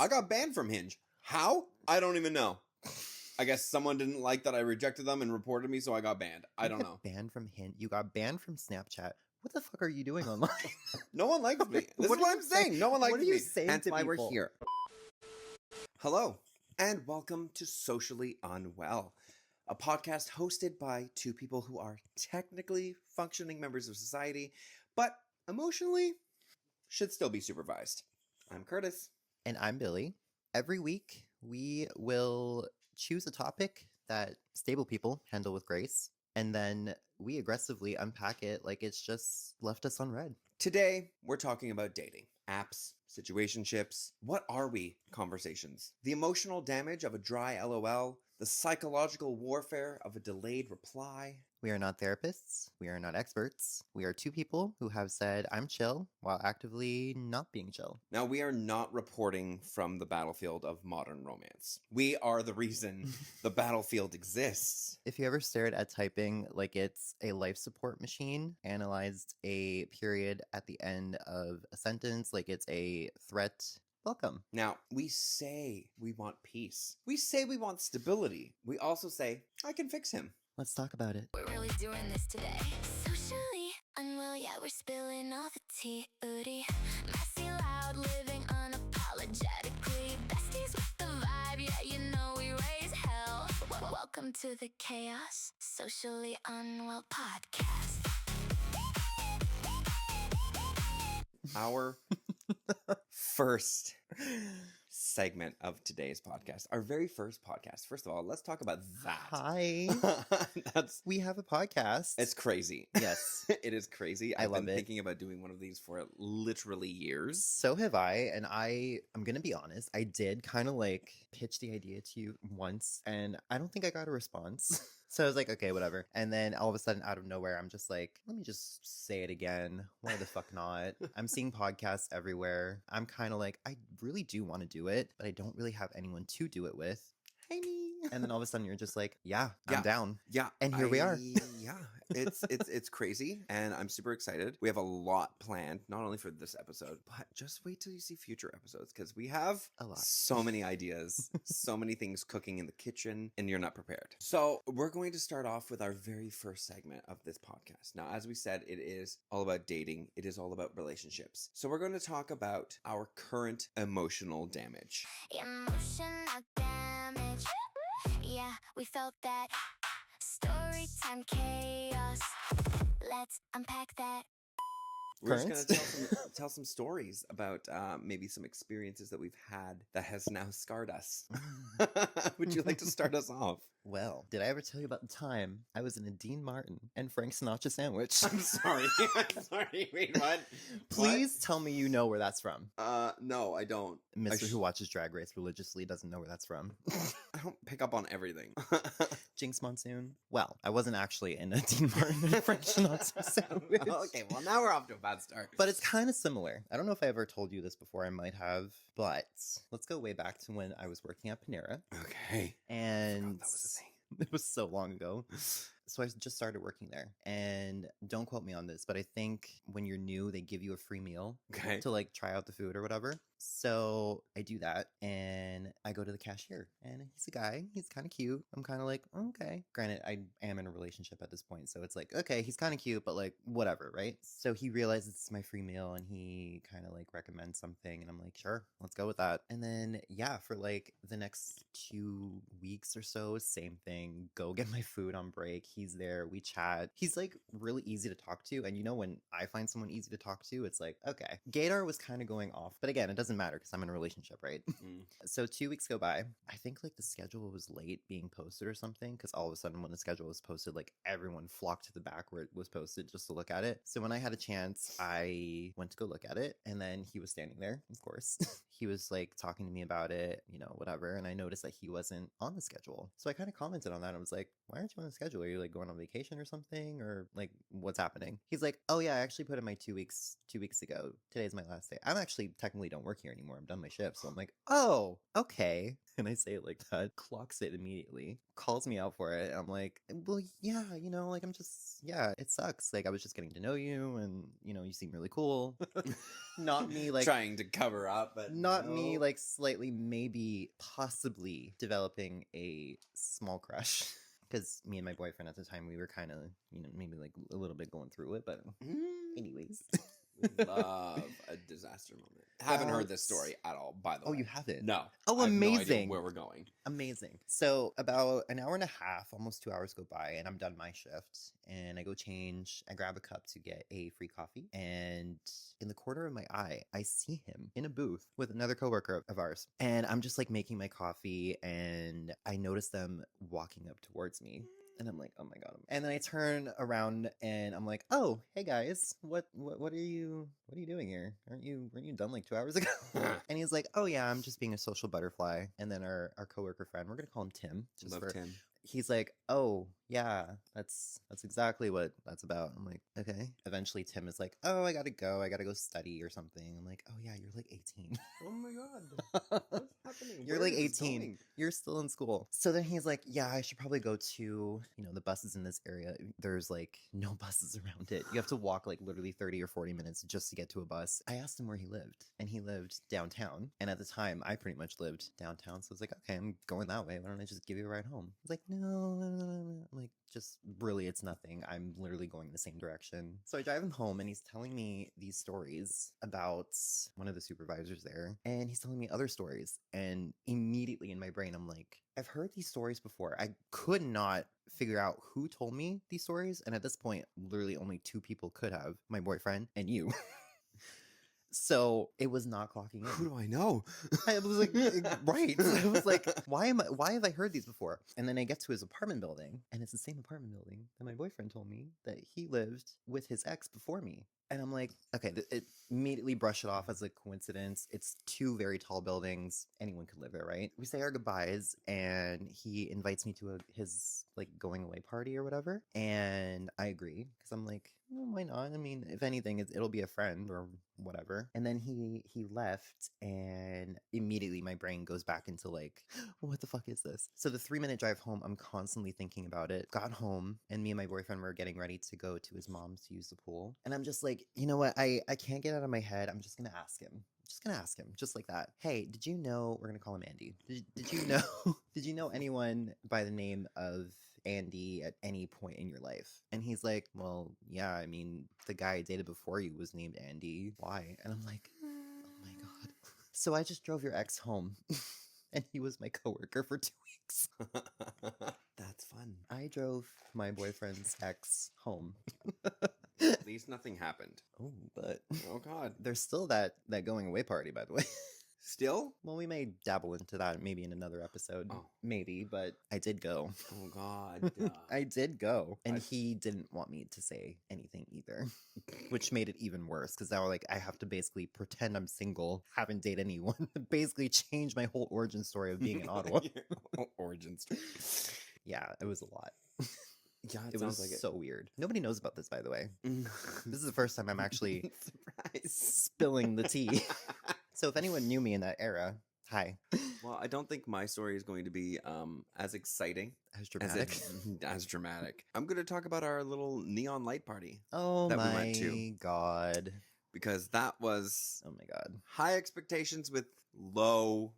I got banned from Hinge. How? I don't even know. I guess someone didn't like that I rejected them and reported me, so I got banned. I don't know. Banned from Hinge. You got banned from Snapchat. What the fuck are you doing online? No one likes me. This is what I'm saying. No one likes me. What are you saying Hence to why people? we're here. Hello, and welcome to Socially Unwell, a podcast hosted by two people who are technically functioning members of society, but emotionally should still be supervised. I'm Curtis. And I'm Billy. Every week, we will choose a topic that stable people handle with grace, and then we aggressively unpack it like it's just left us unread. Today, we're talking about dating, apps, situationships, what are we conversations, the emotional damage of a dry LOL, the psychological warfare of a delayed reply. We are not therapists. We are not experts. We are two people who have said, I'm chill, while actively not being chill. Now, we are not reporting from the battlefield of modern romance. We are the reason the battlefield exists. If you ever stared at typing like it's a life support machine, analyzed a period at the end of a sentence like it's a threat, welcome. Now, we say we want peace. We say we want stability. We also say, I can fix him. Let's talk about it. We're really doing this today. Socially unwell, yeah, we're spilling all the tea. Ooty. Messy, loud, living unapologetically. Besties with the vibe, yeah, you know we raise hell. Welcome to the chaos. Socially Unwell podcast. Our first segment of today's podcast, our very first podcast. First of all, let's talk about that. Hi. We have a podcast. It's crazy. Yes. It is crazy. I I've love been it. thinking about doing one of these for literally years. So have I, and I'm gonna be honest, I did kind of like pitch the idea to you once, and I don't think I got a response. So I was like, okay, whatever. And then all of a sudden, out of nowhere, I'm just like, let me just say it again. Why the fuck not? I'm seeing podcasts everywhere. I'm kind of like, I really do want to do it, but I don't really have anyone to do it with. Hi, me. And then all of a sudden, you're just like, yeah, I'm down. Yeah. And here we are. Yeah. It's crazy. And I'm super excited. We have a lot planned, not only for this episode, but just wait till you see future episodes because we have A lot. so many ideas, so many things cooking in the kitchen, and you're not prepared. So we're going to start off with our very first segment of this podcast. Now, as we said, it is all about dating. It is all about relationships. So we're going to talk about our current emotional damage. Emotional damage. Yeah, we felt that. Story time chaos. Let's unpack that. We're just Current? going to tell some stories about maybe some experiences that we've had that has now scarred us. Would you like to start us off? Well, did I ever tell you about the time I was in a Dean Martin and Frank Sinatra sandwich? I'm sorry. I'm sorry. Wait, what? Please tell me you know where that's from. No, I don't. Mr. Who watches Drag Race religiously doesn't know where that's from. I don't pick up on everything. Jinx Monsoon. Well, I wasn't actually in a Dean Martin and Frank Sinatra sandwich. Okay, well, now we're off to a bad start. But it's kind of similar. I don't know if I ever told you this before. I might have. But let's go way back to when I was working at Panera. Okay. And That was the thing. it was so long ago. So I just started working there. And don't quote me on this, but I think when you're new, they give you a free meal Okay. to like try out the food or whatever. So I do that and I go to the cashier and he's a guy. He's kind of cute. I'm kind of like, okay. Granted, I am in a relationship at this point. So it's like, okay, he's kind of cute, but like whatever, right? So he realizes it's my free meal and he kind of like recommends something. And I'm like, sure, let's go with that. And then, yeah, for like the next 2 weeks or so, same thing. Go get my food on break. He's there. We chat. He's like really easy to talk to. And you know, when I find someone easy to talk to, it's like, okay. Gaydar was kind of going off. But again, it doesn't matter because I'm in a relationship, right? So 2 weeks go by. I think like the schedule was late being posted or something because all of a sudden when the schedule was posted, like everyone flocked to the back where it was posted just to look at it. So when I had a chance, I went to go look at it and then he was standing there, of course. He was like talking to me about it, you know, whatever. And I noticed that he wasn't on the schedule. So I kind of commented on that. I was like, why aren't you on the schedule? Are you like going on vacation or something? Or like what's happening? He's like, oh yeah, I actually put in my 2 weeks ago. Today's my last day. I'm actually technically don't work here anymore. I'm done my shift. So I'm like, oh, okay. And I say it like that, clocks it immediately, calls me out for it. I'm like, well, yeah, like yeah, it sucks. Like, I was just getting to know you and, you seem really cool. Not me, like, trying to cover up, but not me, no. like, slightly, maybe, possibly developing a small crush. Because me and my boyfriend at the time, we were kind of, maybe like a little bit going through it. But anyways. Love a disaster moment. Haven't heard this story at all, by the way. Oh, you haven't? No. Oh, I have no idea amazing. where we're going. Amazing. So about an hour and a half, almost 2 hours go by, and I'm done my shift. And I go change. I grab a cup to get a free coffee. And in the corner of my eye, I see him in a booth with another coworker of ours. And I'm just like making my coffee, and I notice them walking up towards me. And I'm like, oh my God. And then I turn around and I'm like, oh, hey guys, what are you doing here? Weren't you done like 2 hours ago? And he's like, oh yeah, I'm just being a social butterfly. And then our coworker friend, we're gonna call him Tim. Love Tim. He's like, oh yeah, that's exactly what that's about. I'm like, okay. Eventually Tim is like, oh, I gotta go study or something. I'm like, oh yeah, you're like 18. Oh my God. What's happening? You're Where like is this 18. going? You're still in school. So then he's like, yeah, I should probably go to, the buses in this area. There's like no buses around it. You have to walk like literally 30 or 40 minutes just to get to a bus. I asked him where he lived, and he lived downtown. And at the time, I pretty much lived downtown. So I was like, okay, I'm going that way. Why don't I just give you a ride home? He's like, no. I'm like, just really, it's nothing. I'm literally going in the same direction. So I drive him home, and he's telling me these stories about one of the supervisors there. And he's telling me other stories. And immediately in my brain, I'm like, I've heard these stories before. I could not figure out who told me these stories. And at this point, literally only two people could have, my boyfriend and you. So it was not clocking Who in. do I know? I was like, right. I was like, why have I heard these before? And then I get to his apartment building, and it's the same apartment building that my boyfriend told me that he lived with his ex before me. And I'm like, okay, it immediately brush it off as a coincidence. It's two very tall buildings. Anyone could live there, right? We say our goodbyes, and he invites me to his like going away party or whatever. And I agree because I'm like, well, why not? I mean, if anything, it'll be a friend or whatever. And then he left, and immediately my brain goes back into like, what the fuck is this? So the 3-minute drive home, I'm constantly thinking about it. Got home, and me and my boyfriend were getting ready to go to his mom's to use the pool. And I'm just like, you know what? I can't get out of my head. I'm just gonna ask him. Just like that. Hey, did you know, we're gonna call him Andy. Did you know, did you know anyone by the name of Andy at any point in your life? And he's like, well, yeah, I mean, the guy I dated before you was named Andy. Why? And I'm like, oh my God. So I just drove your ex home. And he was my coworker for 2 weeks. That's fun. I drove my boyfriend's ex home. At least nothing happened. Oh, but Oh God. there's still that going away party, by the way. Still? Well, we may dabble into that maybe in another episode. Oh. Maybe, but I did go. Oh God. I did go. And I- he didn't want me to say anything either, which made it even worse because now I have to basically pretend I'm single, haven't dated anyone, basically change my whole origin story of being in Ottawa. Your origin story. Yeah, it was a lot. Yeah, It was so weird. Nobody knows about this, by the way. This is the first time I'm actually Surprise. spilling the tea. So if anyone knew me in that era, hi. Well, I don't think my story is going to be as exciting As as dramatic. as dramatic. I'm going to talk about our little neon light party Oh that we my went to. God. because that was Oh my God. high expectations with low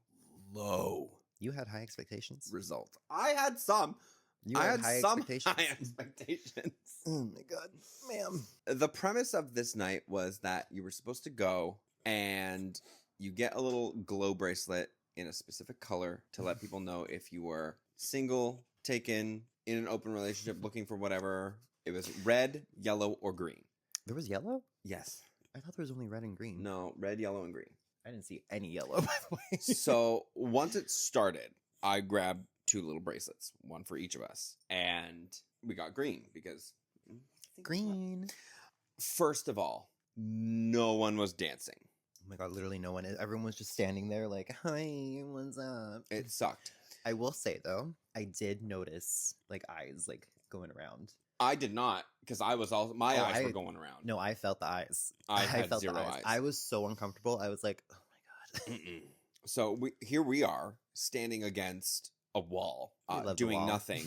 You had high expectations? results. I had some. You I had had high some expectations? high expectations. Oh my God. Ma'am. The premise of this night was that you were supposed to go and you get a little glow bracelet in a specific color to let people know if you were single, taken, in an open relationship, looking for whatever. It was red, yellow, or green. There was yellow? Yes. I thought there was only red and green. No, red, yellow, and green. I didn't see any yellow, by the way. So once it started, I grabbed 2 little bracelets, one for each of us. And we got green because... I think Green. First of all, no one was dancing. Oh my God, literally no one. Everyone was just standing there like, hi, what's up? It sucked. I will say, though, I did notice, like, eyes, like, going around. I did not, because I was all my Oh, eyes were going around. No, I felt the eyes. I had felt zero the eyes. I was so uncomfortable. I was like, oh my God. So here we are standing against a wall, We love the doing wall. nothing,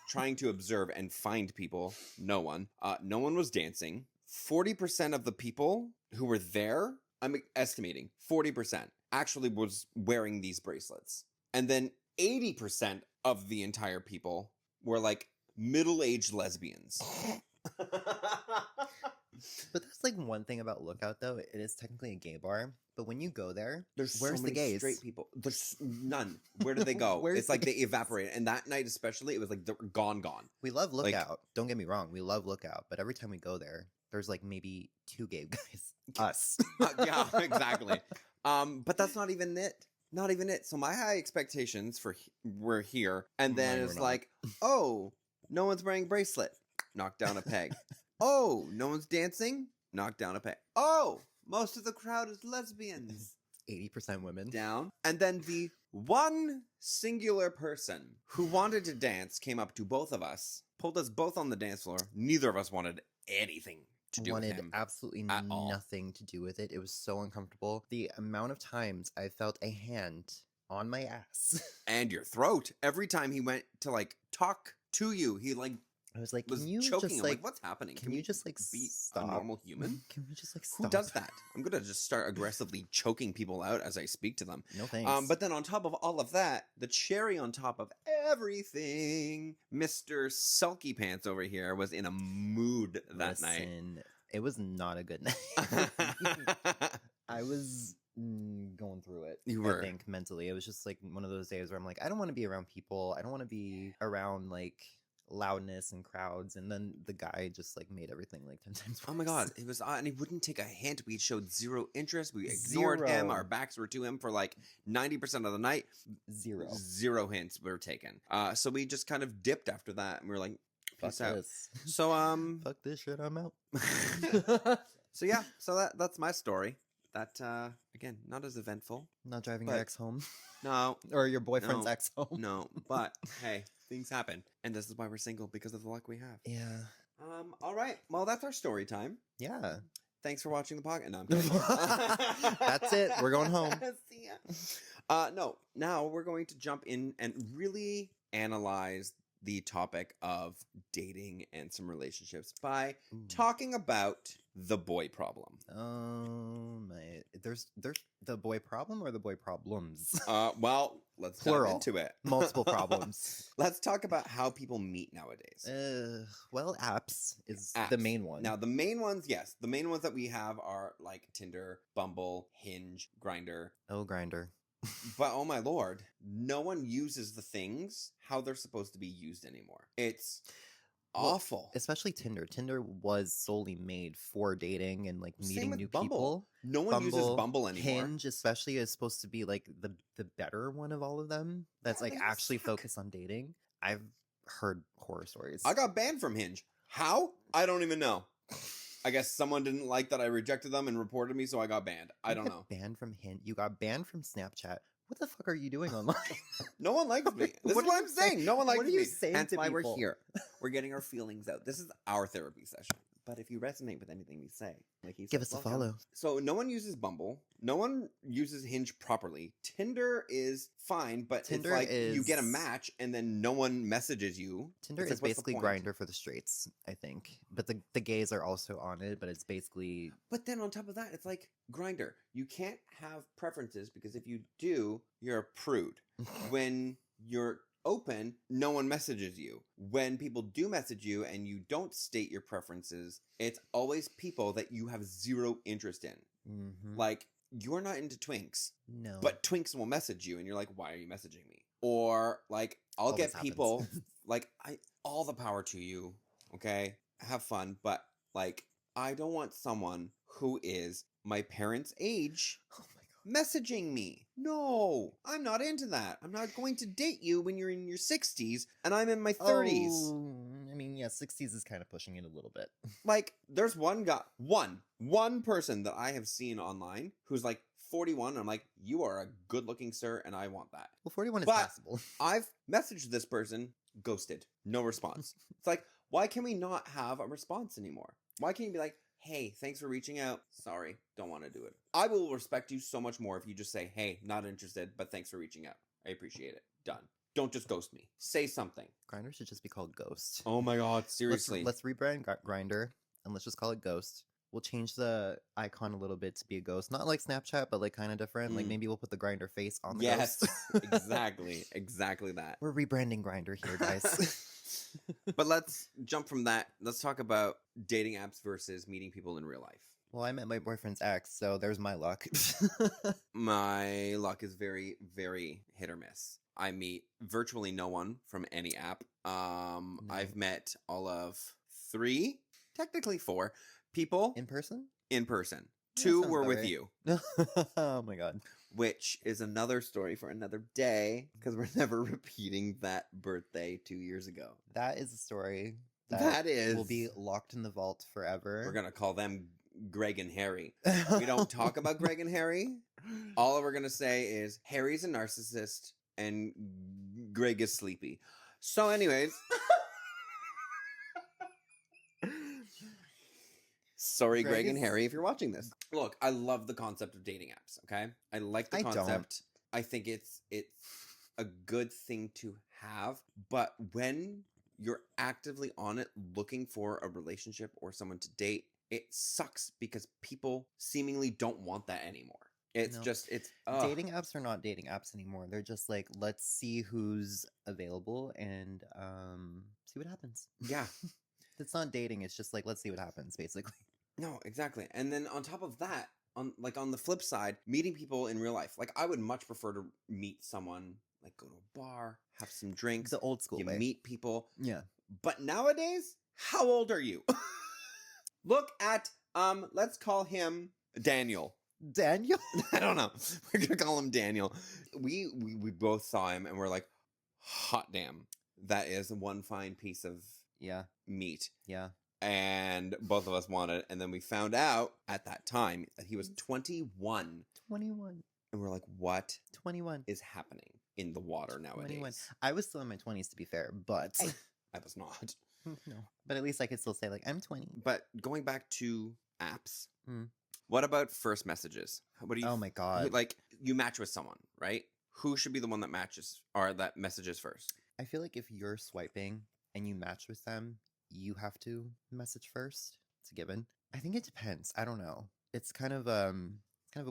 trying to observe and find people. No one. No one was dancing. 40% of the people who were there, I'm estimating 40%, actually was wearing these bracelets. And then 80% of the entire people were like middle-aged lesbians. But that's like one thing about Lookout, though. It is technically a gay bar, but when you go there, There's where's so the many gays? straight people. There's none. Where do they go? Where's It's the like they gays? evaporate. And that night especially, it was like they're gone. We love Like- Lookout. Don't get me wrong, we love Lookout, but every time we go there, there's like maybe 2 gay guys. Us. Yeah, exactly. But that's not even it. Not even it. So my high expectations were here, and then Mine it's were not. like, oh, no one's wearing bracelet. Knock down a peg. Oh, no one's dancing. Knock down a peg. Oh, most of the crowd is lesbians. 80% women. Down. And then the one singular person who wanted to dance came up to both of us, pulled us both on the dance floor. Neither of us wanted anything to do with Wanted him. absolutely at all. nothing to do with it. It was so uncomfortable. The amount of times I felt a hand on my ass. And your throat. Every time he went to like talk to you, he like I was like, was can you choking just him. like, What's happening? can you we just like be stop? a normal human? Can we just like Who stop? does that? I'm gonna just start aggressively choking people out as I speak to them. No thanks. But then on top of all of that, the cherry on top of everything, Mr. Sulky Pants over here was in a mood that Listen, it was not a good night. night. I was going through it. You were. I think mentally, it was just like one of those days where I'm like, I don't want to be around people. I don't want to be around like loudness and crowds. And then the guy just like made everything like 10 times worse. Oh my god, it was, and he wouldn't take a hint. We showed zero interest. We ignored him. Zero. Our backs were to him for like 90% of the night. Zero. Zero hints were taken. So we just kind of dipped after that, and we were like, Fuck peace out. this. So Fuck this shit. I'm out. so yeah, so that's my story. That again, not as eventful. Not driving But- your ex home No, or your boyfriend's No. ex home. no, but hey, things happen, and this is why we're single, because of the luck we have. Yeah. All right, well, that's our story time. Yeah. Thanks for watching the podcast. No, I'm kidding. That's it. We're going home. See ya. No, now we're going to jump in and really analyze the topic of dating and some relationships by Ooh. talking about the boy problem. Oh my! There's the boy problem or the boy problems? Well, let's Plural. dive into it. Multiple problems. Let's talk about how people meet nowadays. Well, apps is the Apps. main one. Now, the main ones, yes, the main ones that we have are like Tinder, Bumble, Hinge, Grinder. oh, Grinder. But oh my lord, no one uses the things how they're supposed to be used anymore. It's Well, awful. Especially Tinder. Tinder was solely made for dating and like Same meeting with new Bumble. people. No one uses Bumble anymore. Hinge, especially, is supposed to be like the better one of all of them. That's Yeah, like they actually suck. focused on dating. I've heard horror stories. I got banned from Hinge. How? I don't even know. I guess someone didn't like that I rejected them and reported me, so I got banned. I You don't got know. Banned from Hinge. You got banned from Snapchat. What the fuck are you doing online? No one likes me. This What is are what you I'm saying. No one likes what me. are you saying Hence to why people? we're here. We're getting our feelings out. This is our therapy session. But if you resonate with anything we say, like he Give said, us a welcome. follow. So no one uses Bumble. No one uses Hinge properly. Tinder is fine, but Tinder it's like you get a is- match and then no one messages you. Tinder It's like, is what's the basically point? Grinder for the straights, I think. But the gays are also on it, but it's basically But then on top of that, it's like Grinder. You can't have preferences because if you do, you're a prude. When you're open, no one messages you. When people do message you and you don't state your preferences, it's always people that you have zero interest in. Mhm. Like, you're not into twinks, no. but twinks will message you and you're like, why are you messaging me? Or like, I'll All get this people happens. like, all the power to you, okay? Have fun, but like, I don't want someone who is my parents' age Oh my god. messaging me. No, I'm not into that. I'm not going to date you when you're in your 60s and I'm in my 30s. Oh, I mean, yeah, 60s is kind of pushing it a little bit. Like, there's one guy, one person that I have seen online who's like 41. And I'm like, you are a good looking sir, and I want that. Well, 41 is But- passable. I've messaged this person, ghosted, no response. It's like, why can we not have a response anymore? Why can't you be like, hey, thanks for reaching out. Sorry, don't want to do it. I will respect you so much more if you just say, hey, not interested, but thanks for reaching out. I appreciate it. Done. Don't just ghost me. Say something. Grindr should just be called Ghost. Oh my God, seriously. Let's rebrand Grindr and let's just call it Ghost. We'll change the icon a little bit to be a ghost. Not like Snapchat, but like kind of different. Like maybe we'll put the Grindr face on the ghost. Exactly. Exactly that. We're rebranding Grindr here, guys. But let's jump from that. Let's talk about dating apps versus meeting people in real life. Well, I met my boyfriend's ex, so there's my luck. My luck is very, very hit or miss. I meet virtually no one from any app. I've met all of 3, technically 4 people In person? in person. Yeah, 2 sounds were about with right. you, Oh my god. which is another story for another day because we're never repeating that birthday 2 years ago. That is a story That is. will be locked in the vault forever. We're going to call them Greg and Harry. We don't talk about Greg and Harry. All we're going to say is Harry's a narcissist and Greg is sleepy. So anyways. Sorry, Greg and Harry, if you're watching this. Look, I love the concept of dating apps, okay? I like the concept. I think it's a good thing to have, but when you're actively on it looking for a relationship or someone to date, it sucks because people seemingly don't want that anymore. It's No. just, it's... Dating apps are not dating apps anymore. They're just like, let's see who's available and see what happens. Yeah. It's not dating, it's just like, let's see what happens, basically. No, exactly. And then on top of that, on the flip side, meeting people in real life. Like, I would much prefer to meet someone, like go to a bar, have some drinks. The old school You way. meet people. Yeah. But nowadays, how old are you? Look at, let's call him Daniel. Daniel? I don't know. We're gonna call him Daniel. We both saw him and we're like, hot damn. That is one fine piece of Yeah. meat. Yeah. And both of us wanted it. And then we found out at that time that he was 21. 21. And we're like, what 21. is happening in the water nowadays? 21. I was still in my 20s, to be fair, but... I was not. No. But at least I could still say, like, I'm 20. But going back to apps, Hmm. what about first messages? What do you... Oh my god. Like, you match with someone, right? Who should be the one that matches or that messages first? I feel like if you're swiping and you match with them, you have to message first. It's a given. I think it depends. I don't know. It's kind of a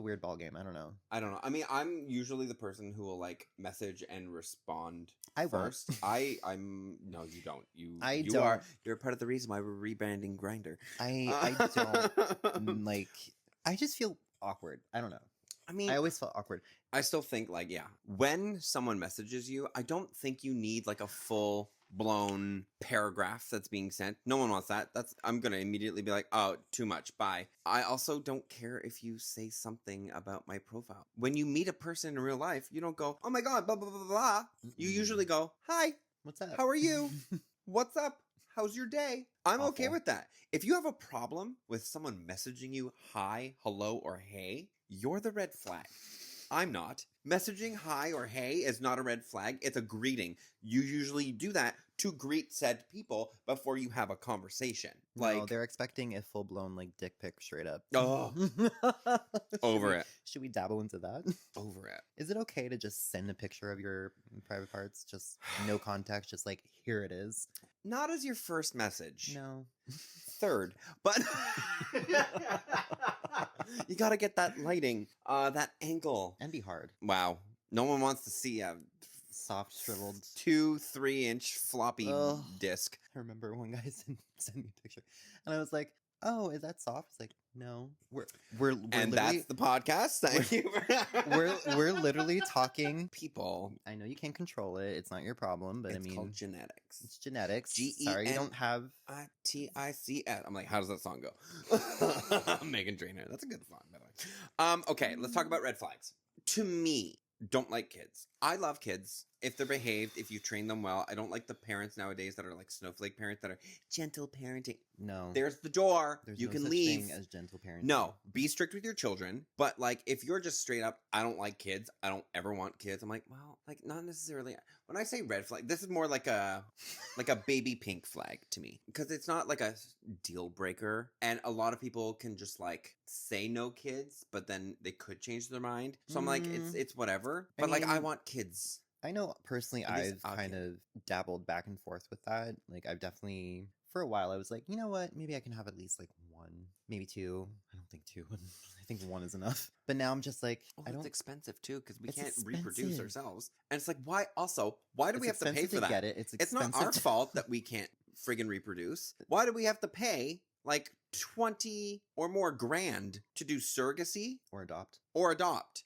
weird ball game. I don't know. I don't know. I mean, I'm usually the person who will like message and respond I won't. first. I'm no, you don't. You don't. are. You're part of the reason why we're rebranding Grindr. I don't like. I just feel awkward. I don't know. I mean, I always felt awkward. I still think like, yeah, when someone messages you, I don't think you need like a full blown paragraph that's being sent. No one wants that. I'm gonna immediately be like, oh, too much, bye. I also don't care if you say something about my profile. When you meet a person in real life, you don't go, oh my god, blah blah blah blah. You usually go, hi, What's up? how are you? What's up? How's your day? I'm okay Awful. with that. If you have a problem with someone messaging you hi, hello, or hey, you're the red flag. I'm not. Messaging hi or hey is not a red flag. It's a greeting. You usually do that to greet said people before you have a conversation. Like, No, they're expecting a full blown like dick pic straight up. oh, over it. Should we dabble into that? Over it. Is it okay to just send a picture of your private parts? Just no context, just like, here it is? Not as your first message. No. Third. But you gotta get that lighting, that angle. And be hard. Wow. No one wants to see a Soft, shriveled. 2-3 inch floppy Ugh. disc. I remember one guy sent me a picture. And I was like, oh, is that soft? It's like, no. We're And literally, that's the podcast. Thank you. we're literally talking. People. I know you can't control it. It's not your problem, but It's I mean, called genetics. it's genetics. G-E-N- Sorry, you don't have. ITICS. I'm like, how does that song go? Megan Trainor. That's a good song, by the way. Okay, let's talk about red flags. To me, don't like kids. I love kids. if they're behaved, if you train them well. I don't like the parents nowadays that are like snowflake parents that are gentle parenting. No. There's the door. There's You no can such leave. thing as gentle parenting. No, be strict with your children. But like, if you're just straight up, I don't like kids. I don't ever want kids. I'm like, well, like not necessarily. When I say red flag, this is more like a baby pink flag to me, because it's not like a deal breaker. And a lot of people can just like say no kids, but then they could change their mind. So I'm like, it's whatever. But like, I mean, want kids. I know personally At least I've kind of dabbled back and forth with that. Like I've definitely, for a while I was like, you know what, maybe I can have at least like one, maybe two. I don't think two. I think one is enough. But now I'm just like, Well, I it's don't. expensive too, because we It's can't reproduce expensive. ourselves. And it's like, why? Also, why do we have It's to pay expensive for to that? get it. It's It's expensive. not our fault that we can't friggin' reproduce. Why do we have to pay like 20 or more grand to do surrogacy Or adopt. or adopt?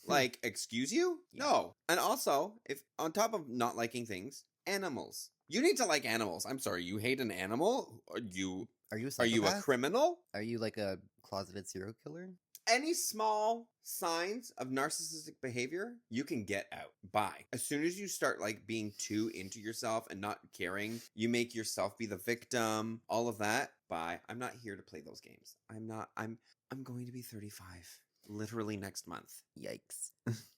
Like, excuse you? Yeah. No. And also, if on top of not liking things, animals. You need to like animals. I'm sorry, you hate an animal? Are you a Are you a psychopath? criminal? Are you like a closeted serial killer? Any small signs of narcissistic behavior, you can get out. Bye. As soon as you start like being too into yourself and not caring, you make yourself be the victim, all of that. Bye. I'm not here to play those games. I'm going to be 35 literally next month. Yikes.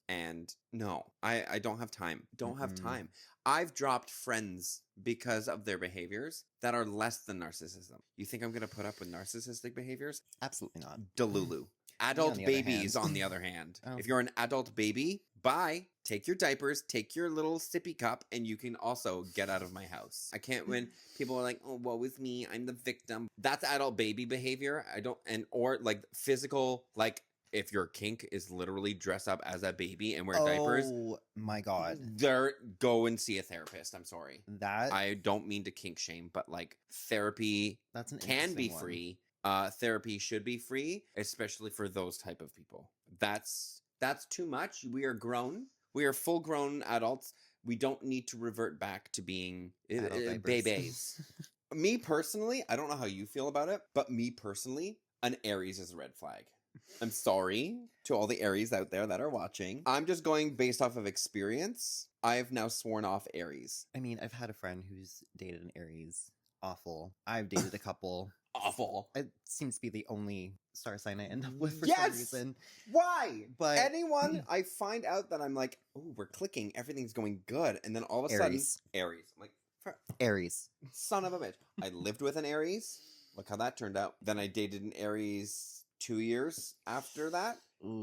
And no, I don't have time. Don't have Mm-mm. time. I've dropped friends because of their behaviors that are less than narcissism. You think I'm going to put up with narcissistic behaviors? Absolutely not. Delulu. Adult the other babies, hand. on the other hand. Oh. If you're an adult baby, bye. Take your diapers, take your little sippy cup, and you can also get out of my house. I can't when people are like, oh, woe is me, I'm the victim. That's adult baby behavior. Or like physical, like if your kink is literally dress up as a baby and wear diapers, Oh my god. go and see a therapist. I'm sorry. That I don't mean to kink shame, but like therapy that's an can be interesting one. free. Therapy should be free, especially for those type of people. That's too much. We are grown. We are full grown adults. We don't need to revert back to being Adult diapers. babies. Me personally, I don't know how you feel about it, but me personally, an Aries is a red flag. I'm sorry to all the Aries out there that are watching. I'm just going based off of experience. I have now sworn off Aries. I mean, I've had a friend who's dated an Aries. Awful. I've dated a couple. Awful. It seems to be the only star sign I end up with for Yes! some reason. Why? But Anyone I find out that I'm like, oh, we're clicking, everything's going good, and then all of a Aries. sudden, Aries. I'm like, Aries. son of a bitch. I lived with an Aries. Look how that turned out. Then I dated an Aries 2 years after that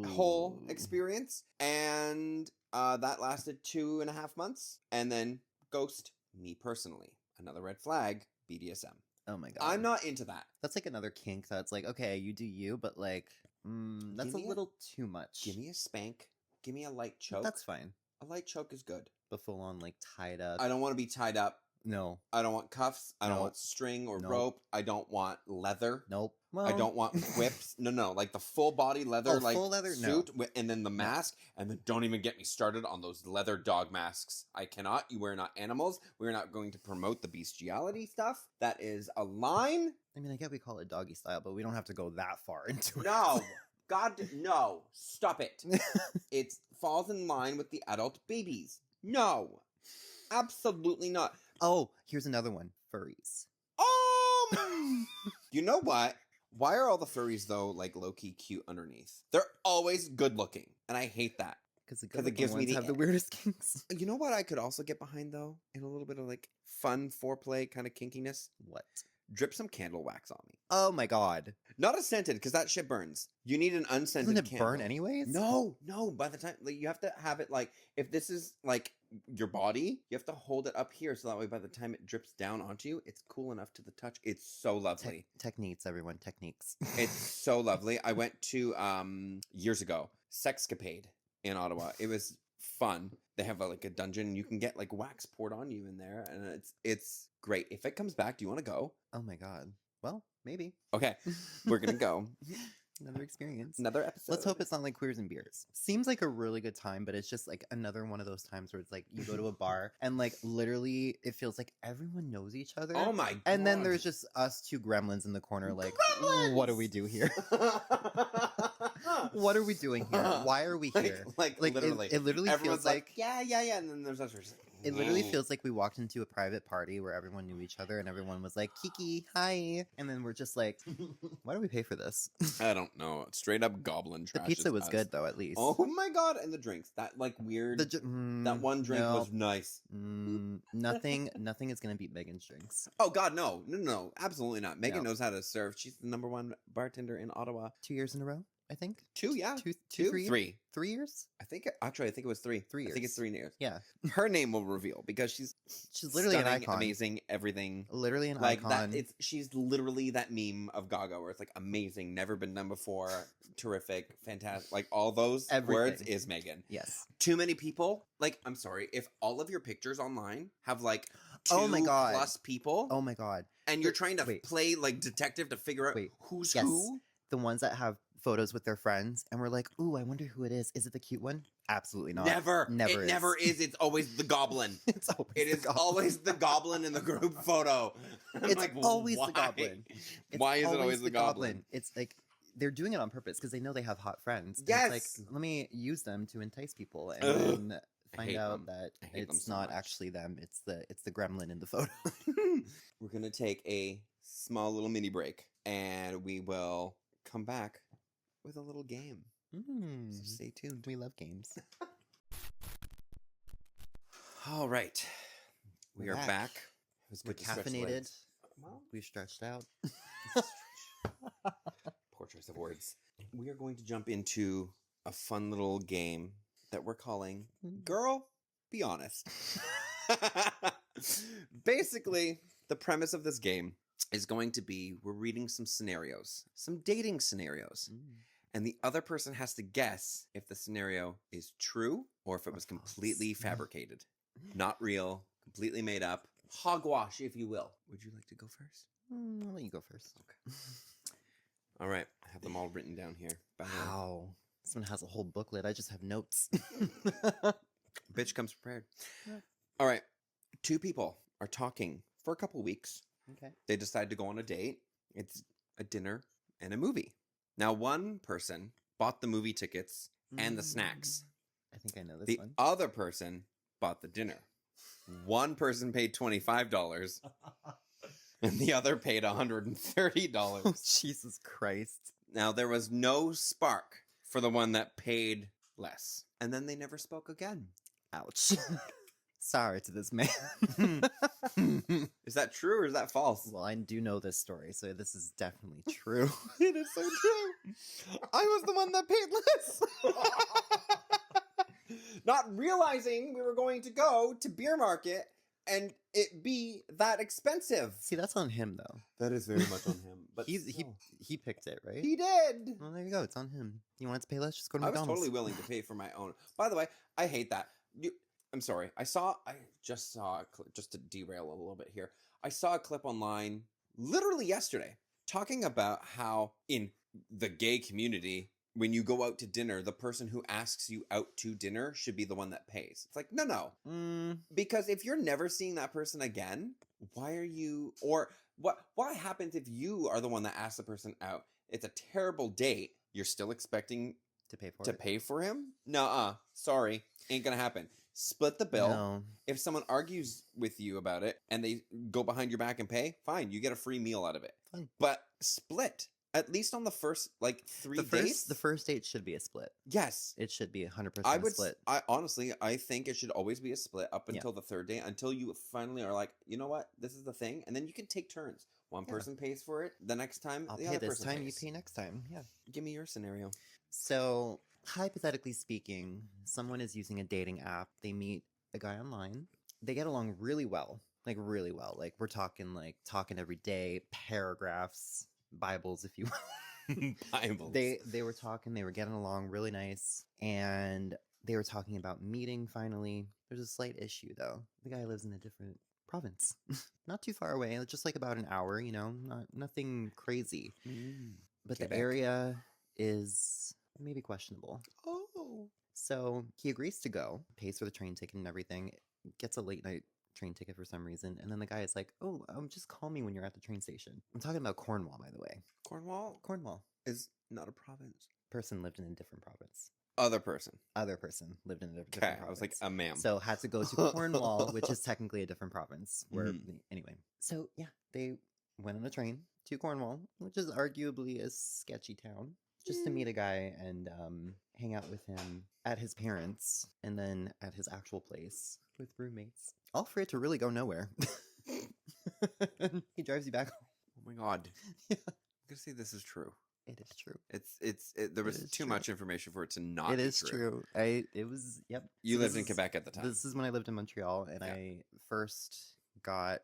whole Ooh. experience, and that lasted 2.5 months, and then ghost. Me personally, another red flag. BDSM. Oh my god. I'm not into that. That's like another kink that's like, okay, you do you, but like, that's Give a me little too much. Give me a spank. Give me a light choke. That's fine. A light choke is good. But full on like tied up. I don't want to be tied up. No. I don't want cuffs. I don't Nope. want string or Nope. rope. I don't want leather. Nope. Well, I don't want whips. No, like the full body leather, Oh, like full leather? No. suit, and then the mask, and then don't even get me started on those leather dog masks. I cannot. We're not animals. We're not going to promote the bestiality stuff. That is a line. I mean, I get we call it doggy style, but we don't have to go that far into it. No, God, no. Stop it. It falls in line with the adult babies. No, absolutely not. Oh, here's another one. Furries. You know what? Why are all the furries though like low key cute underneath? They're always good looking, and I hate that. Because the 'Cause it good gives me ones the have the weirdest kinks. You know what I could also get behind though, in a little bit of like fun foreplay kind of kinkiness. What? Drip some candle wax on me. Oh my god. Not a scented, because that shit burns. You need an unscented Doesn't it candle. burn anyways? No. By the time like, you have to have it like if this is like your body, you have to hold it up here so that way by the time it drips down onto you, it's cool enough to the touch. It's so lovely. Techniques, everyone. Techniques. It's so lovely. I went to years ago, Sexcapade in Ottawa. It was fun. They have like a dungeon. You can get like wax poured on you in there, and it's great. If it comes back, do you want to go? Oh my god. Well, maybe. Okay, we're gonna go. Another experience. Another episode. Let's hope it's not like Queers and Beers. Seems like a really good time, but it's just like another one of those times where it's like you go to a bar and like literally it feels like everyone knows each other. Oh my god. And then there's just us two gremlins in the corner like, what do we do here? What are we doing here? Why are we here? Like literally. It literally Everyone's feels like yeah, and then there's us. it literally feels like we walked into a private party where everyone knew each other and everyone was like, Kiki, hi. And then we're just like, why do we pay for this? I don't know. Straight up goblin The trash. pizza is was us. good though, at least. Oh my god, and the drinks. That like weird that one drink no. was nice. Nothing is gonna beat Megan's drinks. Oh god, no, absolutely not. Megan No. knows how to serve. She's the #1 bartender in Ottawa. 2 years in a row, I think. 2, yeah. Two, 3 years? Three. 3 years? I think it was 3. 3 I think it's years. 3 years. Yeah. Her name will reveal because she's Literally an stunning, icon. amazing, everything. Literally an Like icon. that, she's literally that meme of Gaga where it's like amazing, never been done before, terrific, fantastic. Like all those words Everything. is Megan. Yes. Too many people. Like, I'm sorry, if all of your pictures online have like 2 Oh my God. plus people, Oh my god. and you're trying to Wait. play like detective to figure out Wait. who's Yes. who. The ones that have photos with their friends and we're like, ooh, I wonder who it is. Is it the cute one? Absolutely not. Never. Never It is. never is. It's always the goblin. It's always It the is goblin. always the goblin in the group photo. I'm It's like, always why? the goblin. It's Why is it always the goblin? It's like they're doing it on purpose because they know they have hot friends. And Yes. It's like, let me use them to entice people and Ugh. then I find hate out them. that I hate them it's so not much. actually them. It's the gremlin in the photo. We're going to take a small little mini break and we will come back with a little game. So stay tuned. We love games. All right. We We're are back. back. It was We're good to stretch caffeinated. legs. Well, We've stretched out. poor choice of words. We are going to jump into a fun little game that we're calling Girl, Be Honest. Basically, the premise of this game is going to be we're reading some scenarios, some dating scenarios, and the other person has to guess if the scenario is true or if it was completely fabricated, not real, completely made up, hogwash, if you will. Would you like to go first? I'll let you go first. Okay. All right, I have them all written down here. By the way. Wow. This one has a whole booklet. I just have notes. Bitch comes prepared. Yeah. All right, 2 people are talking for a couple weeks. Okay. They decide to go on a date. It's a dinner and a movie. Now, one person bought the movie tickets and the snacks. I think I know this The one. other person bought the dinner. One person paid $25 and the other paid $130. Oh, Jesus Christ. Now, there was no spark for the one that paid less. And then they never spoke again. Ouch. Sorry to this man. Is that true or is that false? Well, I do know this story, so this is definitely true. It is so true. I was the one that paid less. Not realizing we were going to go to beer market and it be that expensive. See, that's on him, though. That is very much on him. But He picked it, right? he did. Well, there you go. It's on him. You want to pay less? Just go to I was McDonald's. totally willing to pay for my own. By the way, I hate that. I'm sorry. I just saw a clip, just to derail a little bit here. I saw a clip online literally yesterday talking about how in the gay community, when you go out to dinner, the person who asks you out to dinner should be the one that pays. It's like, no. Because if you're never seeing that person again, why are you, or what happens if you are the one that asks the person out? It's a terrible date. You're still expecting to pay for him? Nuh-uh. Sorry. Ain't gonna happen. Split the bill. No. If someone argues with you about it and they go behind your back and pay, fine. You get a free meal out of it. Fine. But split. At least on the first, 3 days. The first date should be a split. Yes. It should be 100% I would split. I honestly, I think it should always be a split up until the 3rd day, until you finally are like, you know what, this is the thing, and then you can take turns. One person pays for it. The next time, I'll the pay other this person time, pays. you pay next time. Yeah. Give me your scenario. So, hypothetically speaking, someone is using a dating app. They meet a guy online. They get along really well. Like, really well. Like, we're talking every day, paragraphs, Bibles, if you will. Bibles. They were talking, they were getting along really nice, and they were talking about meeting finally. There's a slight issue though. The guy lives in a different province. Not too far away, just like about an hour, nothing crazy. But Quebec. the area is maybe questionable. Oh. So he agrees to go, pays for the train ticket and everything, gets a late night train ticket for some reason, and then the guy is like, "Oh, just call me when you're at the train station." I'm talking about Cornwall, by the way. Cornwall Cornwall. is not a province. Person lived in a different province. Other person. Other person lived in a different Okay, province. I was like, a ma'am. So had to go to Cornwall, which is technically a different province. Where anyway, so yeah, they went on a train to Cornwall, which is arguably a sketchy town, just to meet a guy and hang out with him at his parents, and then at his actual place with roommates. All for it to really go nowhere. He drives you back home. Oh my god. Yeah. I'm gonna say this is true. It is true. There was is too true. much information for it to not It be is true. true. It was, yep. You So lived this in is- Quebec at the time. This is when I lived in Montreal, and Yeah. I first got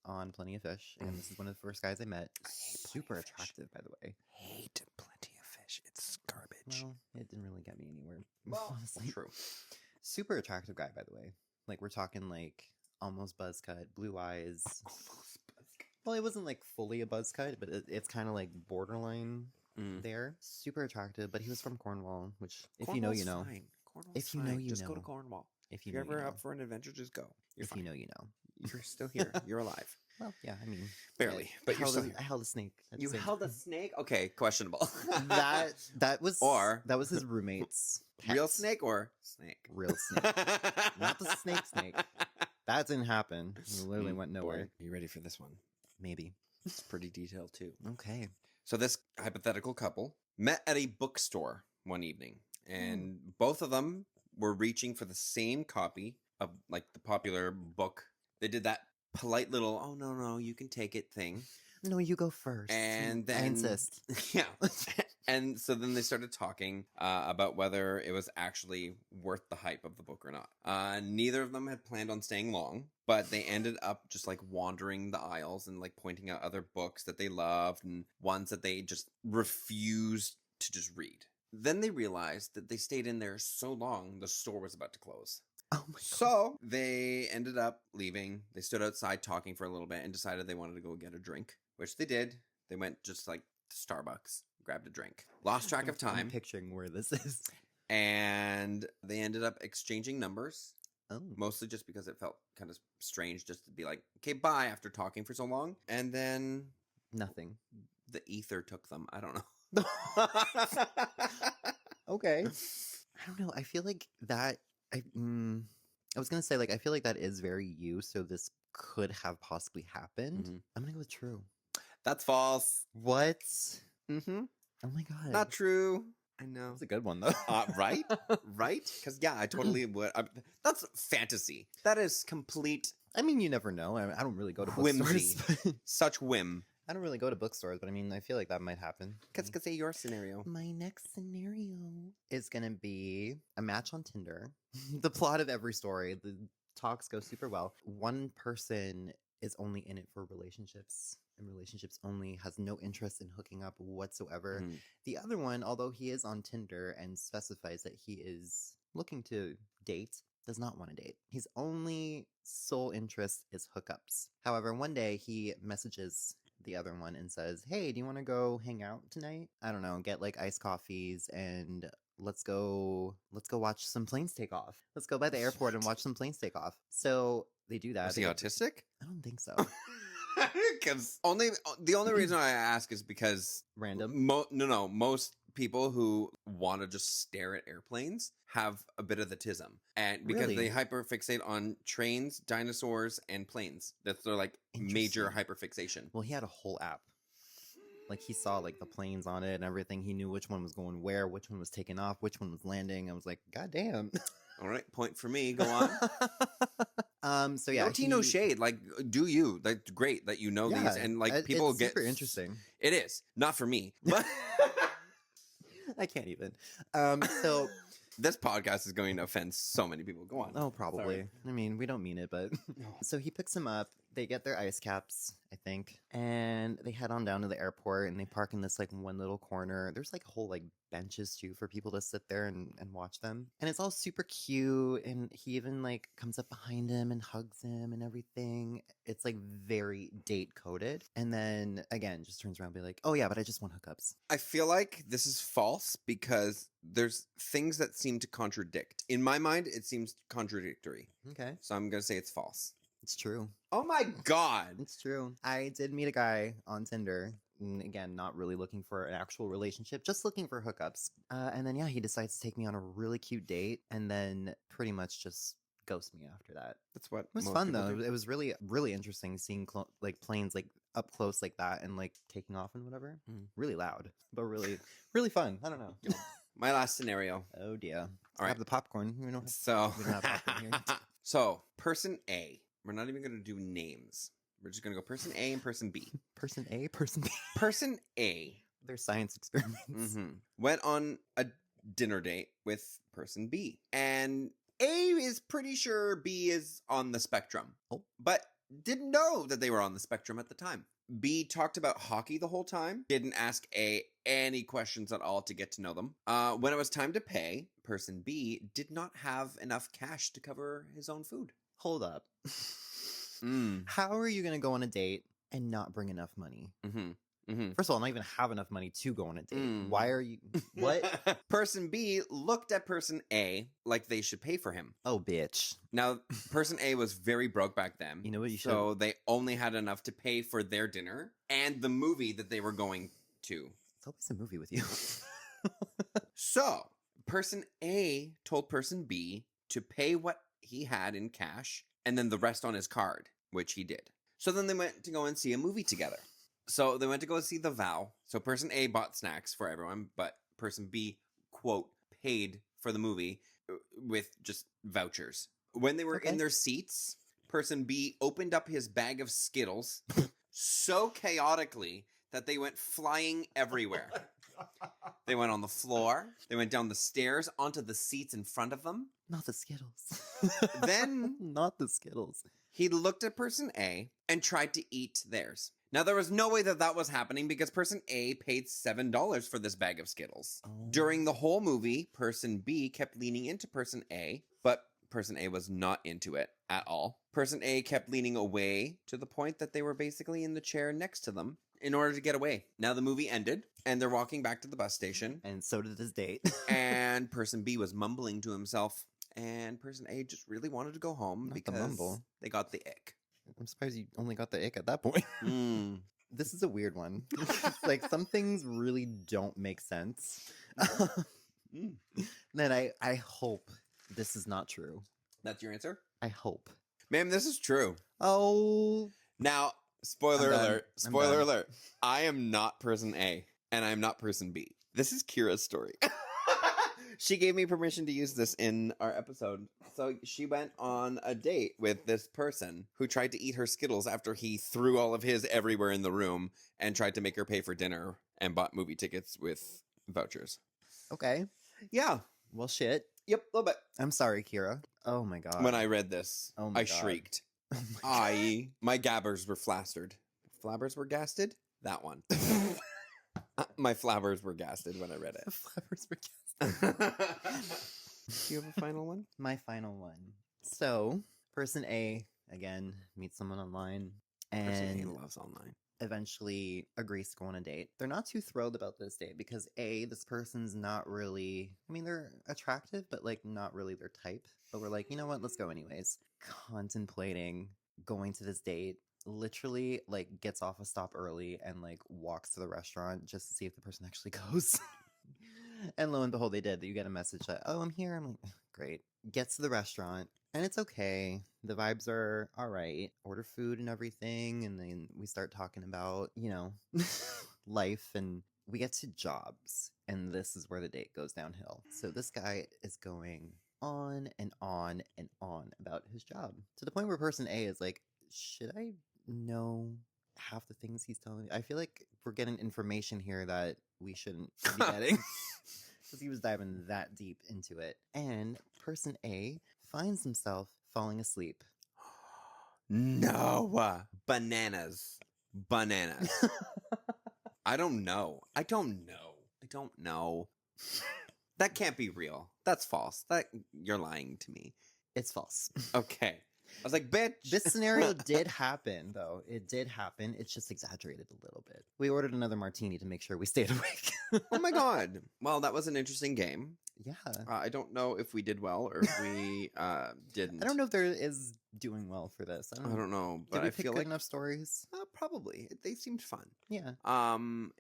on Plenty of Fish, and this is one of the first guys I met. I hate Plenty Super of Fish. attractive, by the way. Hate Plenty of Fish. It's garbage. Well, it didn't really get me anywhere. Well, honestly. true. Super attractive guy, by the way. Like, we're talking like almost buzz cut, blue eyes. Well, it wasn't like fully a buzz cut, but it's kind of like borderline Mm. there. Super attractive, but he was from Cornwall, which if you know, you know. Fine. Cornwall's If you know, fine. you just go to know. Cornwall. If If you you're know, you ever know. up for an adventure, just go. You're If fine. you know, you know. You're still here. You're alive. Well, yeah, I mean, Barely, but you're still here. I held a snake. at the You same held a time. snake? Okay, questionable. that was Or- that was his roommate's real pet. snake or snake? Real snake. Not the snake. That didn't happen. It literally went nowhere. Boy, are you ready for this one? Maybe. It's pretty detailed too. Okay. So this hypothetical couple met at a bookstore one evening, and both of them were reaching for the same copy of like the popular book. They did that polite little "oh no, you can take it" thing. No, you go first. And I then insist. yeah. And so then they started talking about whether it was actually worth the hype of the book or not. Neither of them had planned on staying long, but they ended up just like wandering the aisles and like pointing out other books that they loved and ones that they just refused to just read. Then they realized that they stayed in there so long, the store was about to close. Oh my god. So they ended up leaving. They stood outside talking for a little bit and decided they wanted to go get a drink, which they did. They went just like to Starbucks, grabbed a drink, lost track of I'm time, picturing where this is. and they ended up exchanging numbers, Oh. mostly just because it felt kind of strange just to be like, okay, bye, after talking for so long. And then Nothing. the ether took them. I don't know. Okay. I don't know. I feel like that. I was gonna say, like, I feel like that is very you. So this could have possibly happened. Mhm. I'm gonna go with true. That's false. What? Mm-hmm. Oh my god. Not true. I know. That's a good one though. Right? Right? Because, yeah, I totally would. That's fantasy. That is complete I mean, you never know. I don't really go to Whimsy. bookstores. such whim. I don't really go to bookstores, but I mean, I feel like that might happen. Let's say your scenario. My next scenario is gonna be a match on Tinder. The plot of every story. The talks go super well. One person is only in it for relationships, and relationships only, has no interest in hooking up whatsoever. Mhm. The other one, although he is on Tinder and specifies that he is looking to date, does not want to date. His only sole interest is hookups. However, one day he messages the other one and says, "Hey, do you want to go hang out tonight? I don't know, get like iced coffees and let's go watch some planes take off. Let's go by the airport and watch some planes take off." So they do that. Was he They- autistic? I don't think so. Because the only reason I ask is because Random. most people who want to just stare at airplanes have a bit of the tism, and because Really? they hyperfixate on trains, dinosaurs, and planes. That's their like major hyperfixation. Well, he had a whole app. Like he saw like the planes on it and everything. He knew which one was going where, which one was taking off, which one was landing. I was like, God damn. All right, point for me. Go on. So yeah, no tea, no shade. Like, do you? Like, great that you know these, and like people it's get super interesting. It is not for me, but I can't even. So this podcast is going to offend so many people. Go on. oh, probably. Sorry. I mean, we don't mean it, but No. so he picks him up. They get their ice caps. I think. And they head on down to the airport and they park in this like one little corner. There's like whole like benches too for people to sit there and watch them. And it's all super cute. And he even like comes up behind him and hugs him and everything. It's like very date coded. And then again, just turns around and be like, oh yeah, but I just want hookups. I feel like this is false because there's things that seem to contradict. In my mind, it seems contradictory. Okay. So I'm going to say it's false. It's true. Oh my God. It's true. I did meet a guy on Tinder. Again, not really looking for an actual relationship, just looking for hookups. And then, yeah, he decides to take me on a really cute date and then pretty much just ghost me after that. That's what It was most fun, people though. do. It was really, really interesting seeing like planes like up close like that and like taking off and whatever. Really loud, but really, really fun. I don't know. My last scenario. Oh, dear. All Grab right. the popcorn. We don't So, we don't have popcorn here. so person A. We're not even going to do names. We're just going to go person A and person B. Person A, person B. Person A They're science experiments. went on a dinner date with person B. And A is pretty sure B is on the spectrum. Oh. But didn't know that they were on the spectrum at the time. B talked about hockey the whole time. Didn't ask A any questions at all to get to know them. When it was time to pay, person B did not have enough cash to cover his own food. Hold up. Mm. How are you going to go on a date and not bring enough money? First of all, not even have enough money to go on a date. Mm. Why are you... What? Person B looked at person A like they should pay for him. Oh, bitch. Now, person A was very broke back then. You know what you should... So they only had enough to pay for their dinner and the movie that they were going to. It's always a movie with you. So, person A told person B to pay what he had in cash and then the rest on his card, which he did. So then they went to go and see a movie together. So they went to go see The Vow. So person A bought snacks for everyone, but person B, quote, paid for the movie with just vouchers. When they were in their seats, person B opened up his bag of Skittles so chaotically that they went flying everywhere. They went on the floor. They went down the stairs onto the seats in front of them. Not the Skittles. Then Not the Skittles. he looked at person A and tried to eat theirs. Now, there was no way that that was happening because person A paid $7 for this bag of Skittles. Oh. During the whole movie, person B kept leaning into person A, but person A was not into it at all. Person A kept leaning away to the point that they were basically in the chair next to them in order to get away. Now, the movie ended, and they're walking back to the bus station, And so did this date. and person B was mumbling to himself, and person A just really wanted to go home Not the because mumble. they got the ick. I'm surprised you only got the ick at that point. Mm. This is a weird one. Like, some things really don't make sense. Then I hope this is not true. That's your answer? I hope. Ma'am, this is true. Oh, Now, spoiler I'm done. alert. I'm Spoiler done. alert. I am not person A, and I'm not person B. This is Kira's story. She gave me permission to use this in our episode. So she went on a date with this person who tried to eat her Skittles after he threw all of his everywhere in the room and tried to make her pay for dinner and bought movie tickets with vouchers. okay. Yeah. Well, shit. Yep, a little bit. I'm sorry, Kira. Oh my god. When I read this, Oh my I God. shrieked. Oh my God. My gabbers were flastered. Flabbers were gasted? That one. My flabbers were gasted when I read it. Flowers were cast. Do you have a final one? My final one. So, person A, again, meets someone online Person A and loves online. eventually agrees to go on a date. They're not too thrilled about this date because A, this person's not really, I mean, they're attractive, but like not really their type. But we're like, you know what? Let's go anyways. Contemplating going to this date. Literally, like, gets off a stop early and like walks to the restaurant just to see if the person actually goes. And lo and behold, they did. You get a message that, oh, I'm here. I'm like, great. Gets to the restaurant, and it's okay. The vibes are all right. Order food and everything, and then we start talking about, you know, life, and we get to jobs, and this is where the date goes downhill. So this guy is going on and on and on about his job to the point where person A is like, should I know half the things he's telling me? I feel like we're getting information here that we shouldn't be getting. Because he was diving that deep into it. And person A finds himself falling asleep. No. Bananas. bananas. I don't know. That can't be real. That's false. You're lying to me. It's false. Okay. I was like, bitch. This scenario did happen, though. It did happen. It's just exaggerated a little bit. We ordered another martini to make sure we stayed awake. Oh my god. Well, that was an interesting game. Yeah. I don't know if we did well or if we didn't. I don't know if there is doing well for this. I don't know, but Did we I pick feel good like enough stories? probably they seemed fun. Yeah.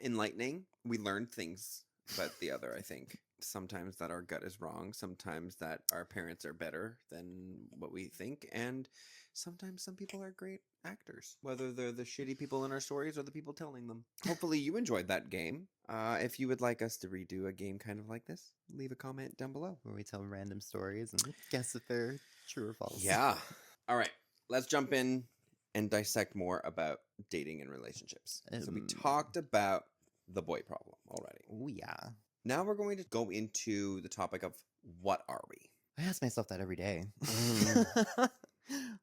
Enlightening. We learned things about the other, I think. Sometimes that our gut is wrong, sometimes that our parents are better than what we think, and sometimes some people are great actors, whether they're the shitty people in our stories or the people telling them. Hopefully you enjoyed that game. If you would like us to redo a game kind of like this, leave a comment down below. Where we tell random stories and guess if they're true or false. Yeah. All right, let's jump in and dissect more about dating and relationships. So we talked about the boy problem already. Oh, yeah. Now we're going to go into the topic of what are we? I ask myself that every day.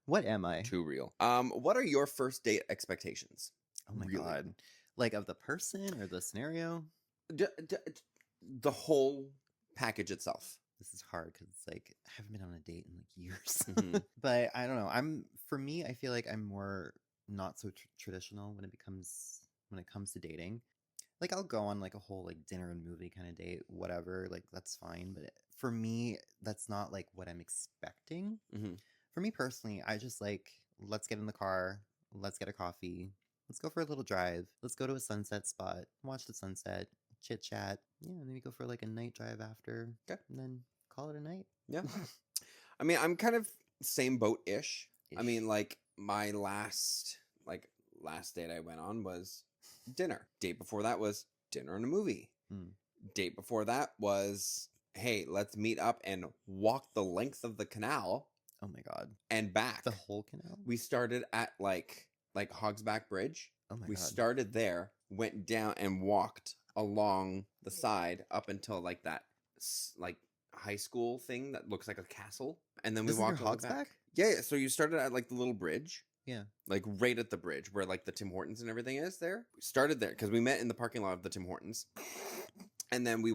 What am I? Too real. What are your first date expectations? Oh my Really? god. Like of the person or the scenario? The whole package itself. This is hard because like I haven't been on a date in like years. Mhm. But I don't know. For me, I feel like I'm more not so traditional when it comes to dating. Like I'll go on like a whole like dinner and movie kind of date, whatever. Like that's fine. But for me, that's not like what I'm expecting. Mhm. For me personally, I just like let's get in the car, let's get a coffee, let's go for a little drive, let's go to a sunset spot, watch the sunset, chit chat, yeah, and then we go for like a night drive after, Okay. and then call it a night. Yeah. I mean, I'm kind of same boat-ish. I Ish. mean, like my last date I went on was dinner. Date before that was dinner and a movie. Mm. Date before that was, hey, let's meet up and walk the length of the canal Oh my god, and back. the whole canal. We started at like Hogsback Bridge. Oh my We god, started there, went down and walked along the side up until like that like high school thing that looks like a castle, and then we This is your walked all the way Hogsback? back. Yeah. So you started at like the little bridge. Yeah. Like right at the bridge where like the Tim Hortons and everything is there. We started there because we met in the parking lot of the Tim Hortons. And then we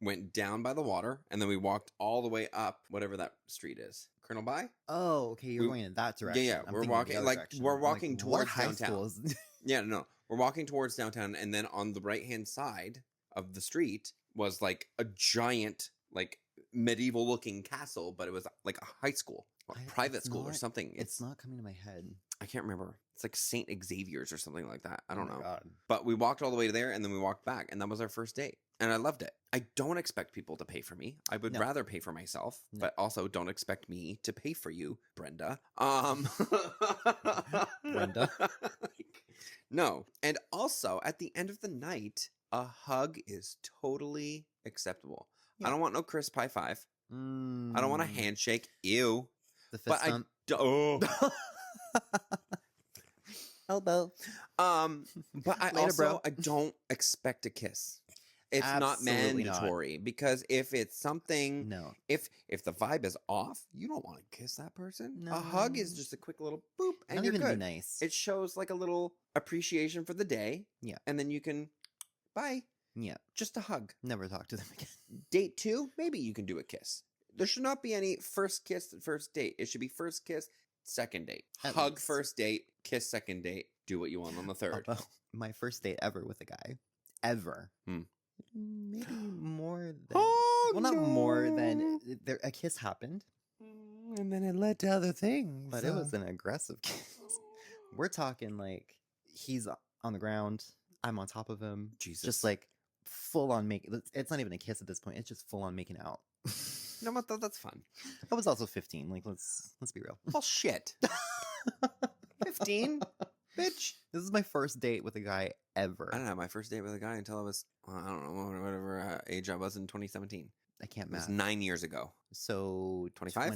went down by the water, and then we walked all the way up whatever that street is. Colonel By? Oh, okay, you're We- going in that direction. yeah, I'm we're thinking the walking- other like, direction. we're I'm walking what towards high downtown. school is- Yeah, no. We're walking towards downtown, and then on the right-hand side of the street was like a giant, like medieval looking castle, but it was like a high school, or private it's school or not- something. It's not coming to my head. I can't remember. It's like St. Xavier's or something like that. I don't Oh my know. God. But we walked all the way to there, and then we walked back, and that was our first date. And I loved it. I don't expect people to pay for me. I would No. rather pay for myself, No. but also don't expect me to pay for you, Brenda. Brenda. No. And also, at the end of the night, a hug is totally acceptable. Yeah. I don't want no crisp high five. I don't want a Mm, handshake. Ew. The fist But I bump. Oh. Elbow. But I Later, also bro. I don't expect a kiss. It's not Absolutely not. mandatory because if it's something, No. if the vibe is off, you don't want to kiss that person. A hug is No. just a quick little boop, and Not you're even to good. be nice. It shows like a little appreciation for the day. Yeah. And then you can, bye, Yeah. just a hug. Never talk to them again. Date 2, maybe you can do a kiss. There should not be any first kiss, first date. It should be first kiss, second date. At Hug least. first date, kiss second date. Do what you want on the third. Although, my first date ever with a guy. Ever. Hmm. Maybe more than. Oh, well, not more no. than. A kiss happened, And then it led to other things. but it was an aggressive kiss. We're talking like he's on the ground, I'm on top of him. Jesus. Just like full on making. It's not even a kiss at this point. It's just full on making out. No, but that's fun. I was also 15. Like let's be real. Well, shit. 15? Bitch. This is my first date with a guy ever. I didn't have my first date with a guy until I was, I don't know, whatever age I was in 2017. I can't It was math. 9 years ago. So 25?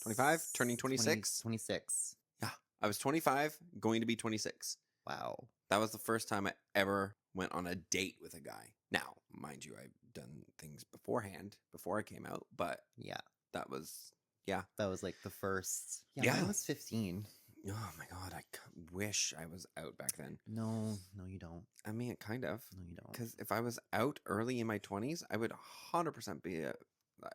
25? Turning 26? 26. Yeah. I was 25, going to be 26. Wow. That was the first time I ever went on a date with a guy. Now, mind you, I've done things beforehand, before I came out, but Yeah. that was, That was like the first. Yeah. I was 15. Oh my God, wish I was out back then. No, you don't. I mean, kind of. No, you don't. Because if I was out early in my 20s, I would 100%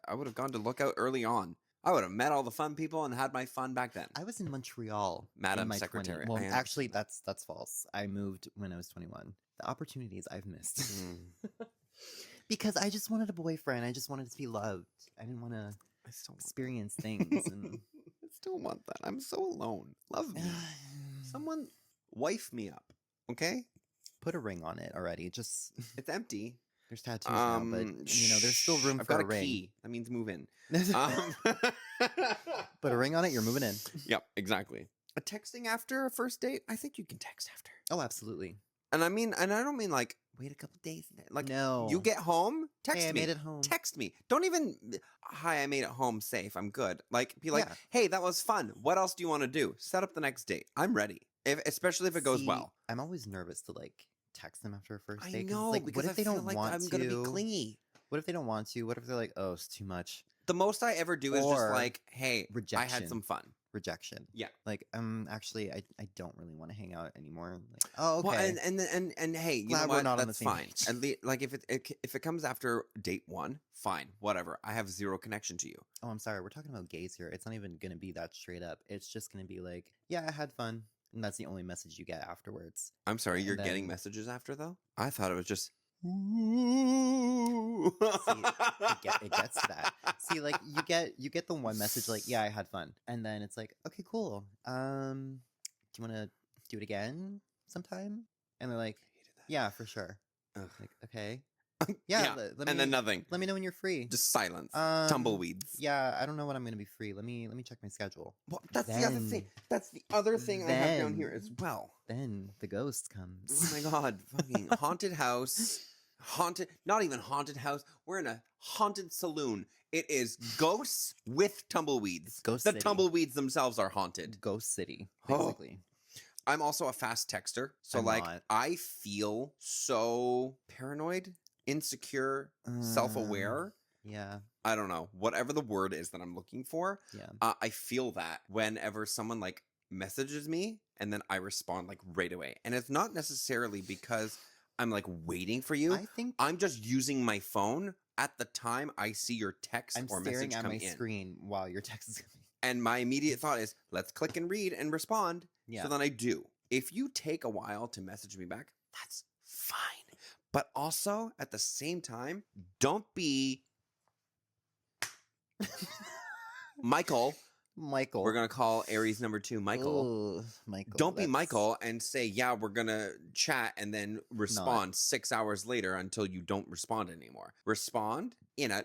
I would have gone to Lookout early on. I would have met all the fun people and had my fun back then. I was in Montreal. Madam in my Secretary, 20s. Well, I actually, that's false. I moved when I was 21. The opportunities I've missed. Because I just wanted a boyfriend. I just wanted to be loved. I didn't want to I still want experience things. And I still want that. I'm so alone. Love me. Someone wife me up, okay? put a ring on it already. Just It's empty. there's tattoos now, but there's still room I've for got a ring. key. That means move in. Put a ring on it, you're moving in. Yep, exactly. A texting after a first date? I think you can text after. Oh, absolutely. And I don't mean like wait a couple days. Like No. you get home, text Hey, I me. made it home. Text me. Don't even hi, I made it home safe. I'm good. Like be like, Yeah. hey, that was fun. What else do you want to do? Set up the next date. I'm ready. Especially if it goes See, well. I'm always nervous to like text them after a first I date. 'Cause know. it's like, because what if they I feel don't like want I'm to? gonna be clingy. What if they don't want to? What if they're like, oh, it's too much? The most I ever do is just Or like, hey, I had rejection. some fun. Rejection. Yeah. Like, actually, I don't really want to hang out anymore. Like, oh, okay. Well, and hey, you Glad know we're what? not on the That's same fine. page. At least, like if it comes after date one, fine, whatever. I have zero connection to you. Oh, I'm sorry. We're talking about gays here. It's not even going to be that straight up. It's just going to be like, yeah, I had fun. And that's the only message you get afterwards. I'm sorry, you're And getting then- messages after though. I thought it was just. It gets to that. See, like you get the one message like, yeah, I had fun. And then it's like, okay, cool. Do you want to do it again sometime? And they're like, yeah, for sure. Ugh. Like, okay. Yeah, let me, and then nothing. let me know when you're free. Just silence. Um, Tumbleweeds. Yeah, I don't know when I'm going to be free. Let me check my schedule. Well, that's the other thing. That's the other thing I have down here as well. Then the ghost comes. Oh my god, fucking haunted house. Not even haunted house. We're in a haunted saloon. It is ghosts with tumbleweeds. Ghost The City. tumbleweeds themselves are haunted. Ghost City, Oh. basically. I'm also a fast texter. So I'm like not. I feel so paranoid, insecure, self-aware. Yeah, I don't know. Whatever the word is that I'm looking for. yeah. I feel that whenever someone like messages me and then I respond like right away. And it's not necessarily because I'm like waiting for you. I think I'm just using my phone at the time I see your text I'm or staring message at come my in. screen while your text is coming. And my immediate thought is, let's click and read and respond. Yeah. So then I do. If you take a while to message me back, that's fine. But also at the same time, don't be Michael. Michael. We're going to call Aries number 2 Michael. Ugh, Michael. Don't be that's- Michael and say, yeah, we're going to chat and then respond 6 hours later until you don't respond anymore. Respond in a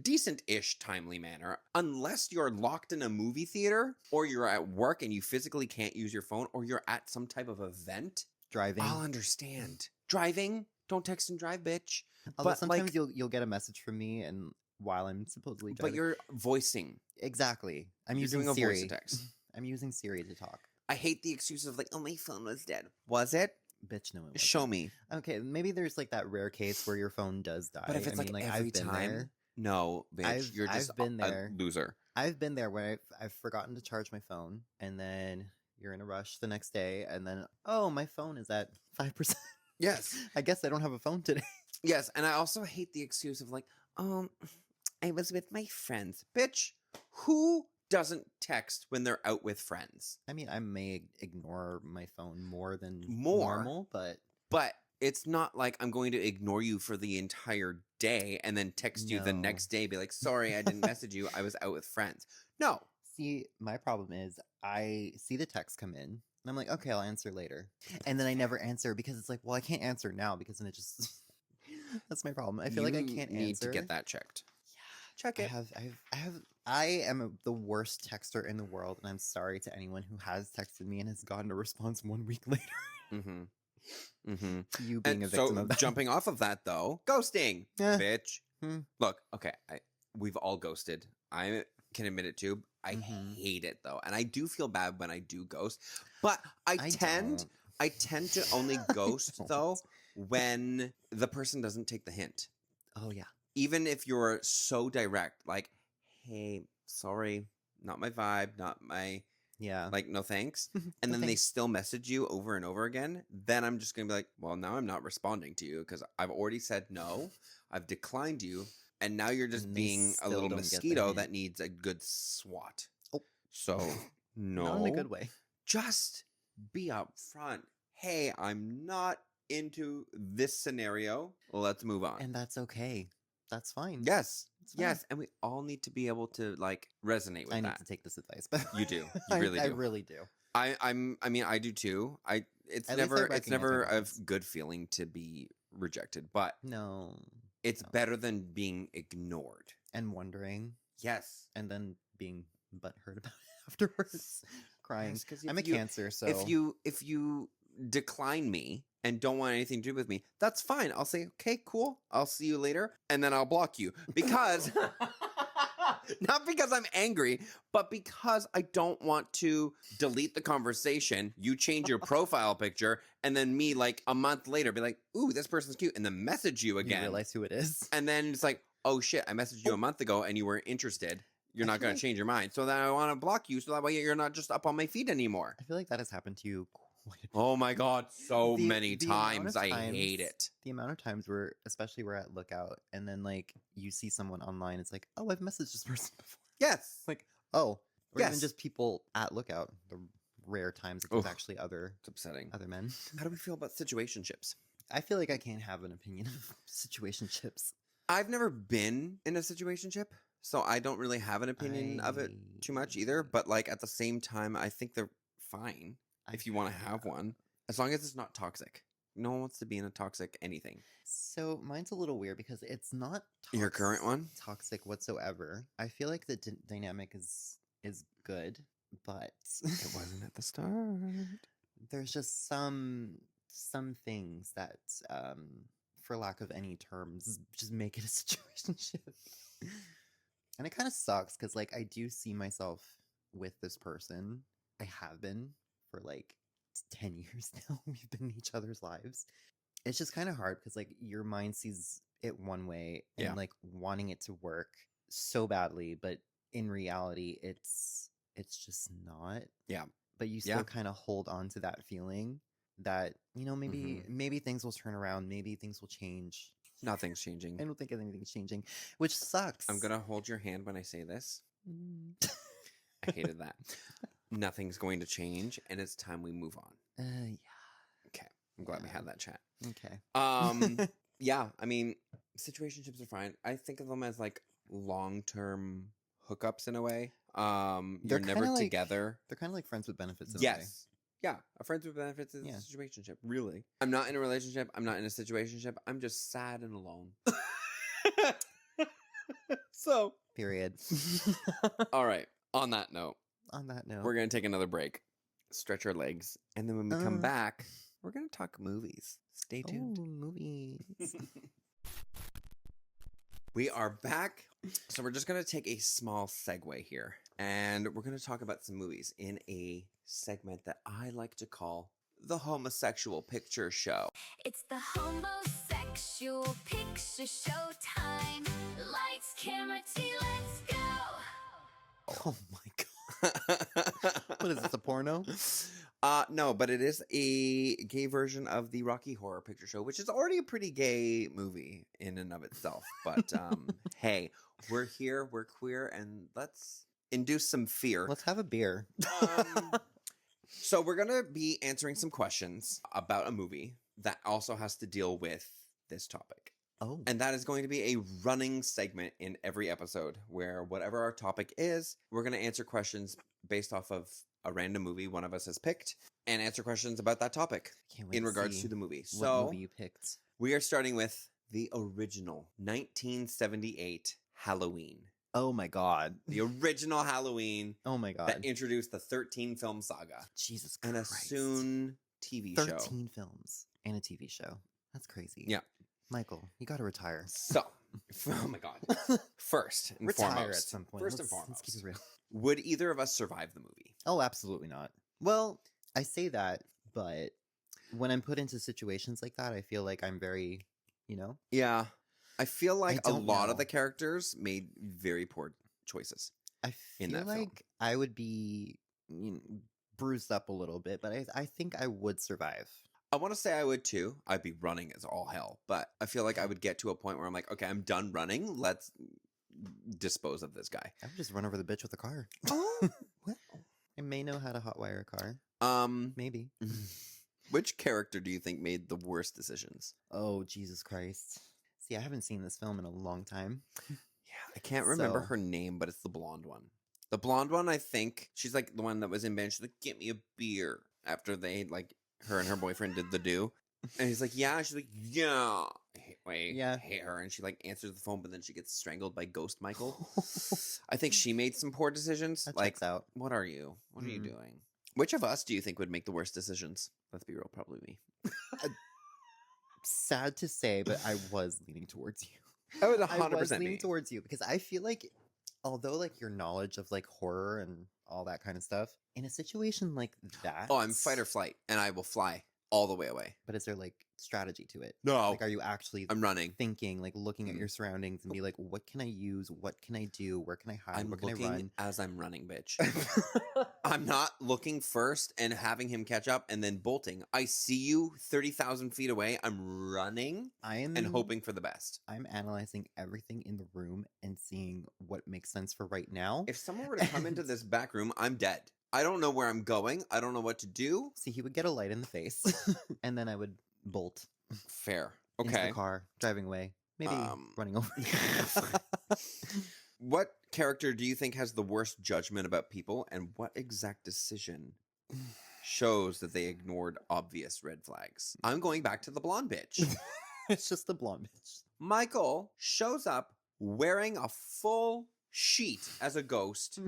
decent-ish timely manner, unless you're locked in a movie theater or you're at work and you physically can't use your phone or you're at some type of event. Driving. I'll understand. Driving, don't text and drive, bitch. Although but, sometimes like- you'll get a message from me and while I'm supposedly But driving. you're voicing. Exactly. I'm You're using doing a Siri. voice to text. I'm using Siri to talk. I hate the excuse of like, oh, my phone was dead. Was it? Bitch, no, it wasn't. Show me. Okay, maybe there's like that rare case where your phone does die. But if it's I mean, like like every I've been time, there. no, bitch, you're just I've been a there. loser. I've been there where I've forgotten to charge my phone, and then you're in a rush the next day, and then oh, my phone is at 5%. Yes, I guess I don't have a phone today. yes, and I also hate the excuse of like, I was with my friends, bitch. Who doesn't text when they're out with friends? I mean, I may ignore my phone more than More? normal, but But it's not like I'm going to ignore you for the entire day and then text you the No. next day, be like, sorry, I didn't message you. I was out with friends. No. see, my problem is I see the text come in, and I'm like, okay, I'll answer later, and then I never answer because it's like, well, I can't answer now because then it just that's my problem. I feel like I You can't need answer. to get that checked. Check I it. I am the worst texter in the world, and I'm sorry to anyone who has texted me and has gotten a response 1 week later. Mm-hmm. Mm-hmm. You being And a victim so of that. jumping off of that though, ghosting, Eh. bitch. Hmm. Look, okay, we've all ghosted. I can admit it too. I Mhm. hate it though, and I do feel bad when I do ghost. But I tend to only ghost don't. though when the person doesn't take the hint. Oh yeah. Even if you're so direct, like, hey, sorry, not my vibe, not my Yeah. Like, no thanks. And No then they thanks. still message you over and over again. Then I'm just going to be like, well, now I'm not responding to you because I've already said no. I've declined you. And now you're just And they being a still little don't get the mosquito hint. that needs a good swat. Oh. So, no. Not in a good way. Just be up front. Hey, I'm not into this scenario. Let's move on. And that's okay. That's fine. Yes. It's fine. Yes. And we all need to be able to like resonate with I need that. to take this advice, but You do. You really I do. really do. I mean, I do too. It's At least I never recognize my a limits. good feeling to be rejected, but No. it's No. better than being ignored. And wondering, Yes. and then being butthurt about it afterwards, crying. Yes, 'cause I'm a if you- Cancer, so If you decline me and don't want anything to do with me, that's fine. I'll say, okay, cool. I'll see you later, and then I'll block you because not because I'm angry, but because I don't want to delete the conversation. You change your profile picture, and then me like a month later be like, ooh, this person's cute, and then message you you again. realize who it is. And then it's like, oh shit, I messaged you a month ago and you weren't interested. You're I not feel going like- to change your mind. So then I want to block you so that way you're not just up on my feed anymore. I feel like that has happened to you quite a bit. Oh my God, so The- many the amount times. of I times- hate it. The amount of times where, especially we're at Lookout, and then like you see someone online, it's like, oh, I've messaged this person before. Yes. It's like, oh, or even Yes. just people at Lookout. The rare times that there's Ugh. actually other It's upsetting. men. How do we feel about situationships? I feel like I can't have an opinion of situationships. I've never been in a situationship, so I don't really have an opinion of it too much either. But like at the same time, I think they're fine if you want to have one, as long as it's not toxic. No one wants to be in a toxic anything. So mine's a little weird because it's not Your current one? toxic whatsoever. I feel like the dynamic is good, but It wasn't at the start. there's just some things that for lack of any terms just make it a situationship. And it kind of sucks because like I do see myself with this person. I have been for like 10 years now. We've been in each other's lives. It's just kind of hard because like your mind sees it one way and Yeah. like wanting it to work so badly, but in reality it's just not. Yeah. But you still Yeah. kind of hold on to that feeling that, you know, maybe things will turn around, maybe things will change. Nothing's changing. I don't think anything's changing, which sucks. I'm going to hold your hand when I say this. Mm. I hated that. Nothing's going to change, and it's time we move on. Yeah. Okay. I'm glad we had that chat. Okay. Yeah, I mean, situationships are fine. I think of them as like long-term hookups in a way. You're They're never kinda like- together. They're kind of like friends with benefits. In a way. Yes. Yeah, a friends with benefits is Yeah. a situationship, really. I'm not in a relationship. I'm not in a situationship. I'm just sad and alone. So, Period. all right. On that note, On that note, we're going to take another break, stretch our legs, and then when we come Uh. back, we're going to talk movies. Stay tuned. Oh, movies. We are back. So we're just going to take a small segue here, and we're going to talk about some movies in a segment that I like to call the homosexual picture show. It's the homosexual picture show time. Lights, camera, T, let's go. Oh my god. What is this, a porno? No, but it is a gay version of the Rocky Horror Picture Show, which is already a pretty gay movie in and of itself. But hey, we're here, we're queer, and let's induce some fear. Let's have a beer. So we're gonna be answering some questions about a movie that also has to deal with this topic. Oh. And that is going to be a running segment in every episode where whatever our topic is, we're going to answer questions based off of a random movie one of us has picked and answer questions about that topic Can't wait in regards see to the movie. what So movie you picked. we are starting with the original 1978 Halloween. Oh my god. The original Halloween Oh my god. that introduced the 13 film saga Jesus and Christ. a soon TV show. 13 films and a TV show. That's crazy. Yeah. Michael, you got to retire. So, oh my God. First and Retire foremost. at some point. First and Let's foremost. keep it real. Would either of us survive the movie? Oh, absolutely not. Well, I say that, but when I'm put into situations like that, I feel like I'm very, you know? Yeah. I feel like a don't lot know. of the characters made very poor choices. I In feel that film. like I would be bruised up a little bit, but I think I would survive. I want to say I would too. I'd be running as all hell, but I feel like I would get to a point where I'm like, okay, I'm done running. Let's dispose of this guy. I would just run over the bitch with a car. Oh, What? I may know how to hotwire a car. Maybe. Which character do you think made the worst decisions? Oh, Jesus Christ. See, I haven't seen this film in a long time. Yeah, I can't remember So- her name, but it's the blonde one. The blonde one, I think she's like the one that was in bed. She's like, "Get me a beer." After they like her and her boyfriend did the do, and he's like, "Yeah." She's like, "Yeah." I hate her, and she like answers the phone, but then she gets strangled by Ghost Michael. I think she made some poor decisions. That like, checks out. what are you? What are you doing? Which of us do you think would make the worst decisions? Let's be real, probably me. Sad to say, but I was leaning towards you. I would I was 100% leaning me. towards you because I feel like, although like your knowledge of like horror and all that kind of stuff, in a situation like that, Oh, I'm fight or flight, and I will fly all the way away. but is there like strategy to it? No, Like, are you actually I'm running. thinking, like looking at Mm. your surroundings and be like, what can I use? What can I do? Where can I hide? I'm Where can I looking run? as I'm running, bitch. I'm not looking first and having him catch up and then bolting. I see you 30,000 feet away. I'm running I am and hoping for the best. I'm analyzing everything in the room and seeing what makes sense for right now. If someone were to come into this back room, I'm dead. I don't know where I'm going. I don't know what to do. See, he would get a light in the face, and then I would bolt Fair. into Okay. the car, driving away, maybe running over. What character do you think has the worst judgment about people, and what exact decision shows that they ignored obvious red flags? I'm going back to the blonde bitch. It's just the blonde bitch. Michael shows up wearing a full sheet as a ghost.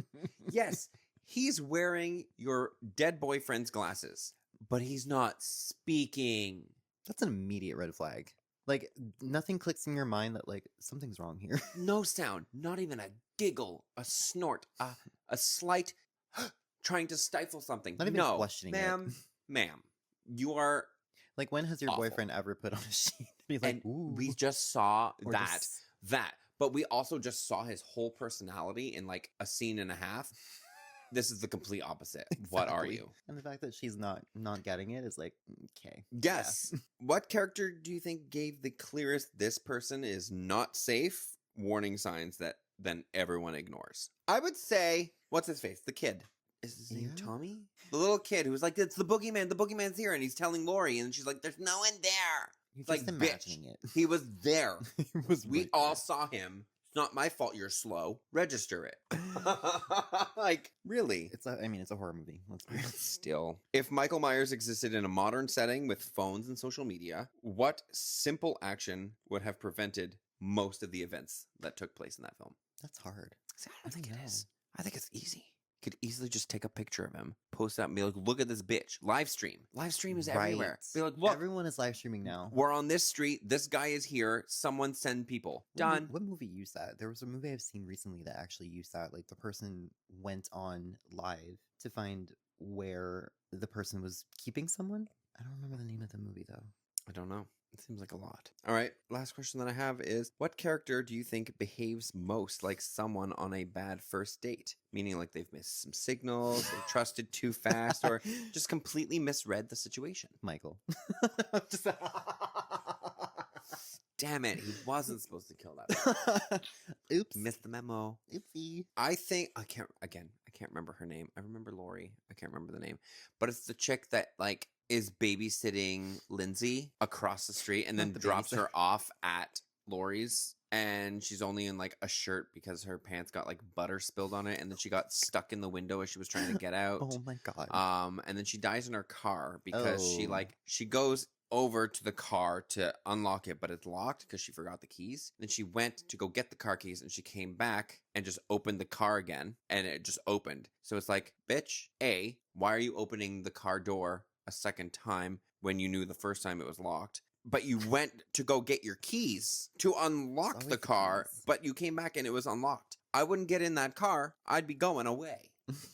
Yes, he's wearing your dead boyfriend's glasses, but he's not speaking. That's an immediate red flag. Like, nothing clicks in your mind that like something's wrong here. No sound, not even a giggle, a snort, a slight trying to stifle something. Not even no, questioning it. ma'am, you are. Like, when has your Awful. boyfriend ever put on a sheet? Be like, And ooh, we just saw or that. just- But we also just saw his whole personality in like a scene and a half. This is the complete opposite. What are Exactly. you? And the fact that she's not getting it is like, okay. Yes. What character do you think gave the clearest "this person is not safe" warning signs that then everyone ignores? I would say, what's his face? The kid. Is his name Yeah. Tommy? The little kid who was like, "It's the boogeyman. The boogeyman's here," and he's telling Lori, and she's like, "There's no one there." You're Like, just bitch. imagining it. He was there. It was We right all there. saw him. It's not my fault you're slow. Register it. Like, really? It's a horror movie. Let's be honest. Still. If Michael Myers existed in a modern setting with phones and social media, what simple action would have prevented most of the events that took place in that film? That's hard. See, I don't I think don't it know. is. I think it's easy. Could easily just take a picture of him, post it out, and be like, "Look at this bitch." Live stream. Live stream is everywhere. Right. Be like, "Look, Everyone is live streaming now. we're on this street. This guy is here. Someone send people." Done. What movie used that? There was a movie I've seen recently that actually used that. Like, the person went on live to find where the person was keeping someone. I don't remember the name of the movie though. I don't know. It seems like a lot. All right. Last question that I have is, what character do you think behaves most like someone on a bad first date? Meaning like they've missed some signals, they trusted too fast, or just completely misread the situation. Michael. Just- Damn it. He wasn't supposed to kill that. Oops. Missed the memo. Oopsie. I think, I can't remember her name. I remember Lori. I can't remember the name. But it's the chick that like is babysitting Lindsay across the street and then Not the drops babysitter. her off at Lori's. And she's only in like a shirt because her pants got like butter spilled on it. And then she got stuck in the window as she was trying to get out. Oh my god. And then she dies in her car because Oh. she goes over to the car to unlock it, but it's locked because she forgot the keys. Then she went to go get the car keys and she came back and just opened the car again and it just opened. So it's like, bitch, A, why are you opening the car door a second time when you knew the first time it was locked? But you went to go get your keys to unlock Always the the car, keys. but you came back and it was unlocked. I wouldn't get in that car. I'd be going away.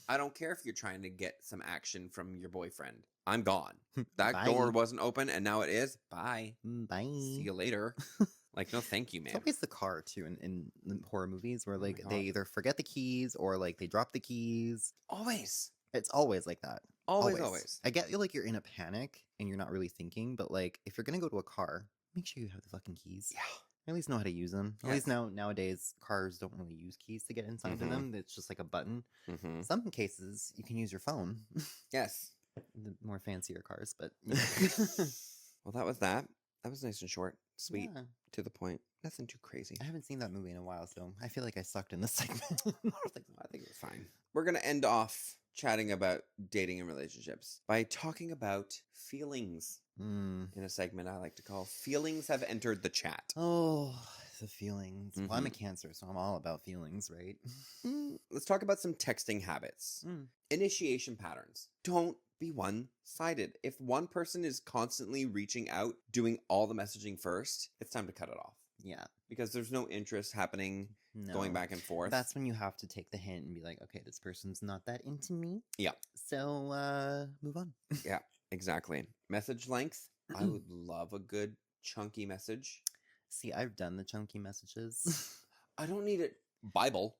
I don't care if you're trying to get some action from your boyfriend. I'm gone. That Bye. door wasn't open and now it is. Bye. Bye. See you later. Like, no, thank you, It's man. always the car too in horror movies where Oh my like God. they either forget the keys or like they drop the keys. Always. It's always like that. Always. I get like you're in a panic and you're not really thinking, but like if you're gonna go to a car, make sure you have the fucking keys. Yeah. Or at least know how to use them. At least nowadays cars don't really use keys to get inside of them. It's just like a button. Mm-hmm. Some cases you can use your phone. Yes. The more fancier cars, but Well, that was that. That was nice and short, sweet, yeah. to the point. Nothing too crazy. I haven't seen that movie in a while, so I feel like I sucked in this segment. I don't think so. I think it was fine. We're going to end off chatting about dating and relationships by talking about feelings in a segment I like to call Feelings Have Entered the Chat. Oh, the feelings. Well, I'm a Cancer, so I'm all about feelings, right? Let's talk about some texting habits. Initiation patterns. Don't be one-sided. If one person is constantly reaching out, doing all the messaging first, it's time to cut it off. Yeah. Because there's no interest happening going back and forth. That's when you have to take the hint and be like, okay, this person's not that into me. Yeah. So move on. Yeah, exactly. Message length. I would love a good chunky message. See, I've done the chunky messages. I don't need it. Bible.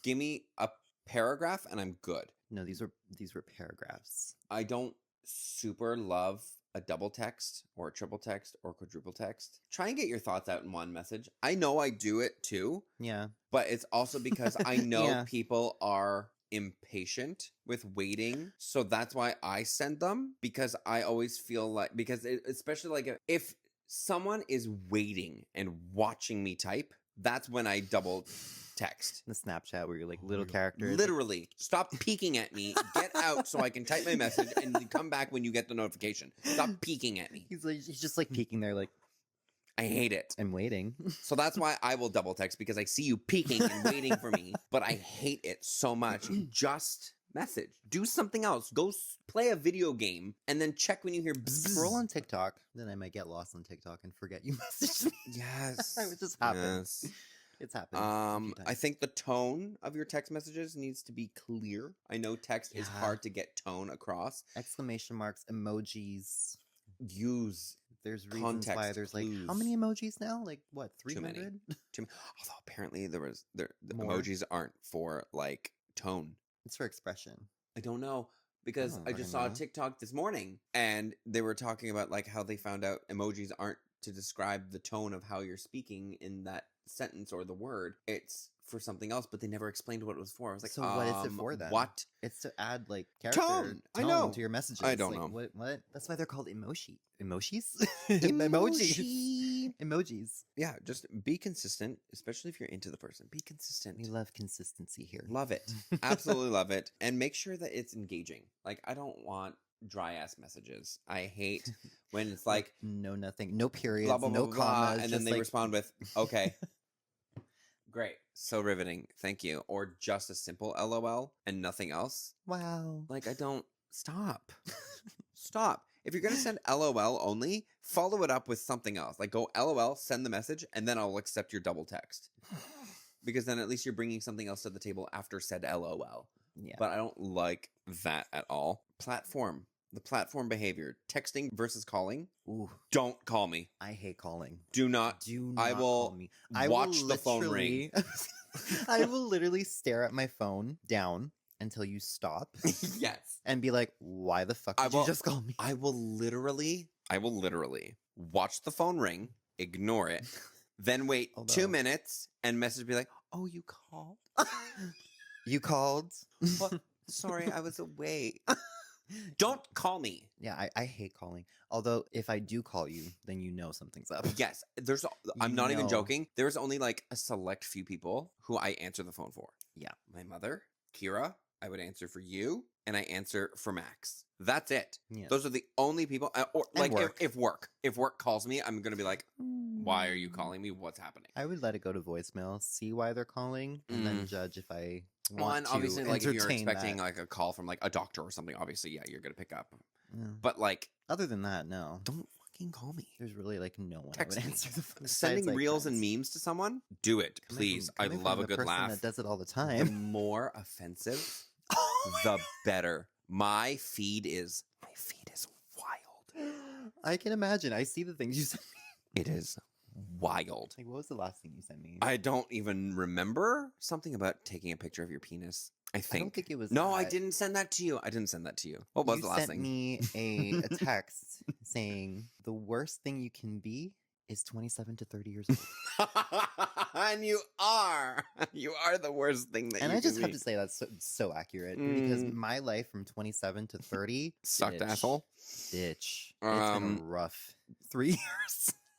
Give me a paragraph and I'm good. No, these were paragraphs. I don't super love a double text or a triple text or quadruple text. Try and get your thoughts out in one message. I know I do it too. Yeah. But it's also because I know people are impatient with waiting. So that's why I send them, because I always feel like, especially like if someone is waiting and watching me type, that's when I double text. The Snapchat where you're like little characters. Literally, stop peeking at me. Get out so I can type my message and you come back when you get the notification. Stop peeking at me. He's just like peeking there like, I hate it. I'm waiting. So that's why I will double text, because I see you peeking and waiting for me, but I hate it so much. Just message. Do something else. Go play a video game and then check when you hear bzzz. Scroll on TikTok. Then I might get lost on TikTok and forget you messaged me. Yes. It just happens. Yes. It's happened. I think the tone of your text messages needs to be clear. I know text is hard to get tone across. Exclamation marks, emojis. Use There's reasons why there's like, how many emojis now? Like what, 300? Too many. Although apparently the More? emojis aren't for like tone. It's for expression. I don't know, because I just saw a TikTok this morning and they were talking about like how they found out emojis aren't to describe the tone of how you're speaking in that sentence or the word. It's for something else, but they never explained what it was for. I was like, so what is it for then? What? It's to add like character Tone. I know. to your messages. I don't know. What? That's why they're called emojis. Emoji. Emojis. Yeah, just be consistent, especially if you're into the person. Be consistent. We love consistency here. Love it. Absolutely love it. And make sure that it's engaging. Like, I don't want dry ass messages. I hate when it's like no nothing, no periods, blah, blah, no blah, blah, commas, and then they respond with, okay. Great. So riveting. Thank you. Or just a simple LOL and nothing else. Wow. Like, I don't. Stop. Stop. If you're going to send LOL only, follow it up with something else. Like, go LOL, send the message, and then I'll accept your double text. Because then at least you're bringing something else to the table after said LOL. Yeah. But I don't like that at all. Platform. The platform behavior. Texting versus calling. Ooh. Don't call me. I hate calling. Do not. I will call me. watch the phone ring. I will literally stare at my phone down until you stop. Yes. And be like, why the fuck did you just call me? I will literally watch the phone ring, ignore it, then wait 2 minutes and message be like, oh, you called? You called? Well, sorry, I was away. Don't call me. Yeah, I hate calling. Although if I do call you, then you know something's up. Yes, I'm not even joking. There's only like a select few people who I answer the phone for. Yeah. My mother, Kira, I would answer for you, and I answer for Max. That's it. Yeah. Those are the only people. Or like work. if work calls me, I'm gonna be like, why are you calling me? What's happening? I would let it go to voicemail, see why they're calling, and then judge if I want and to obviously, like if you're expecting that. like a call from like a doctor or something, obviously, yeah, you're gonna pick up. Yeah. But like, other than that, no. don't fucking call me. There's really like no one Text I would me. answer the phone. Sending besides, like, reels friends. and memes to someone, do it, please. I Coming love from a good the person laugh. that does it all the The time. more offensive, the better. My feed is wild. I can imagine. I see the things you sent me. It is wild. Like, what was the last thing you sent me? I don't even remember. Something about taking a picture of your penis. I think. I don't think it was No, I that. didn't send that to you. I didn't send that to you. What was You the last sent thing? me a text saying the worst thing you can be is 27 to 30 years old. And you are. You are the worst thing that And you I just can have be. to say that's so accurate because Mm. my life from 27 to 30 Sucked ditch, asshole. Ditch. It's been a rough 3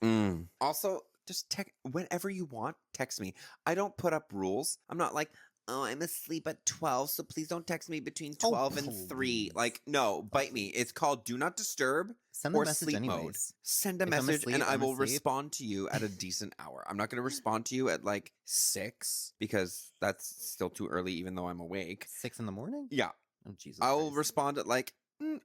years. Also, just whenever you want, text me. I don't put up rules. I'm not like, oh, I'm asleep at 12, so please don't text me between 12 and 3. Please. Like, no, bite me. It's called do not disturb Send the or message sleep mode. anyways. Send a If I'm message and asleep, I I'm will asleep. respond to you at a decent hour. I'm not going to respond to you at like 6 because that's still too early, even though I'm awake. 6 in the morning? Yeah. Oh, Jesus I'll Christ. respond at like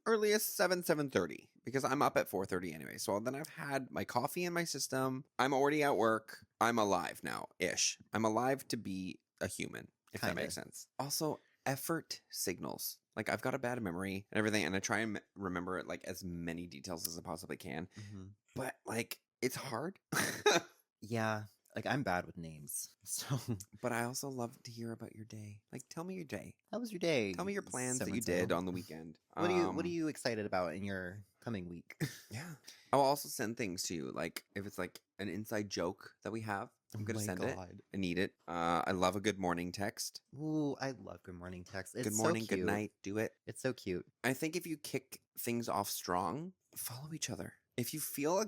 earliest 7:30 because I'm up at 4:30 anyway. So then I've had my coffee in my system. I'm already at work. I'm alive now ish. I'm alive to be a human, if that Kinda. makes sense. Also, effort signals. Like I've got a bad memory and everything, and I try and remember it like as many details as I possibly can. Mhm. But like it's hard. Yeah, like I'm bad with names. So, But I also love to hear about your day. Like tell me your day. how was your day? Tell me your plans that you so-and-so? did on the weekend. What are you excited about in your coming week? Yeah. I'll also send things to you. Like if it's like an inside joke that we have, I'm Oh gonna my send it. God. I need it. I love a good morning text. Ooh, I love good morning text. It's Good morning, so good cute. night. Do it. It's so cute. I think if you kick things off strong, follow each other. If you feel a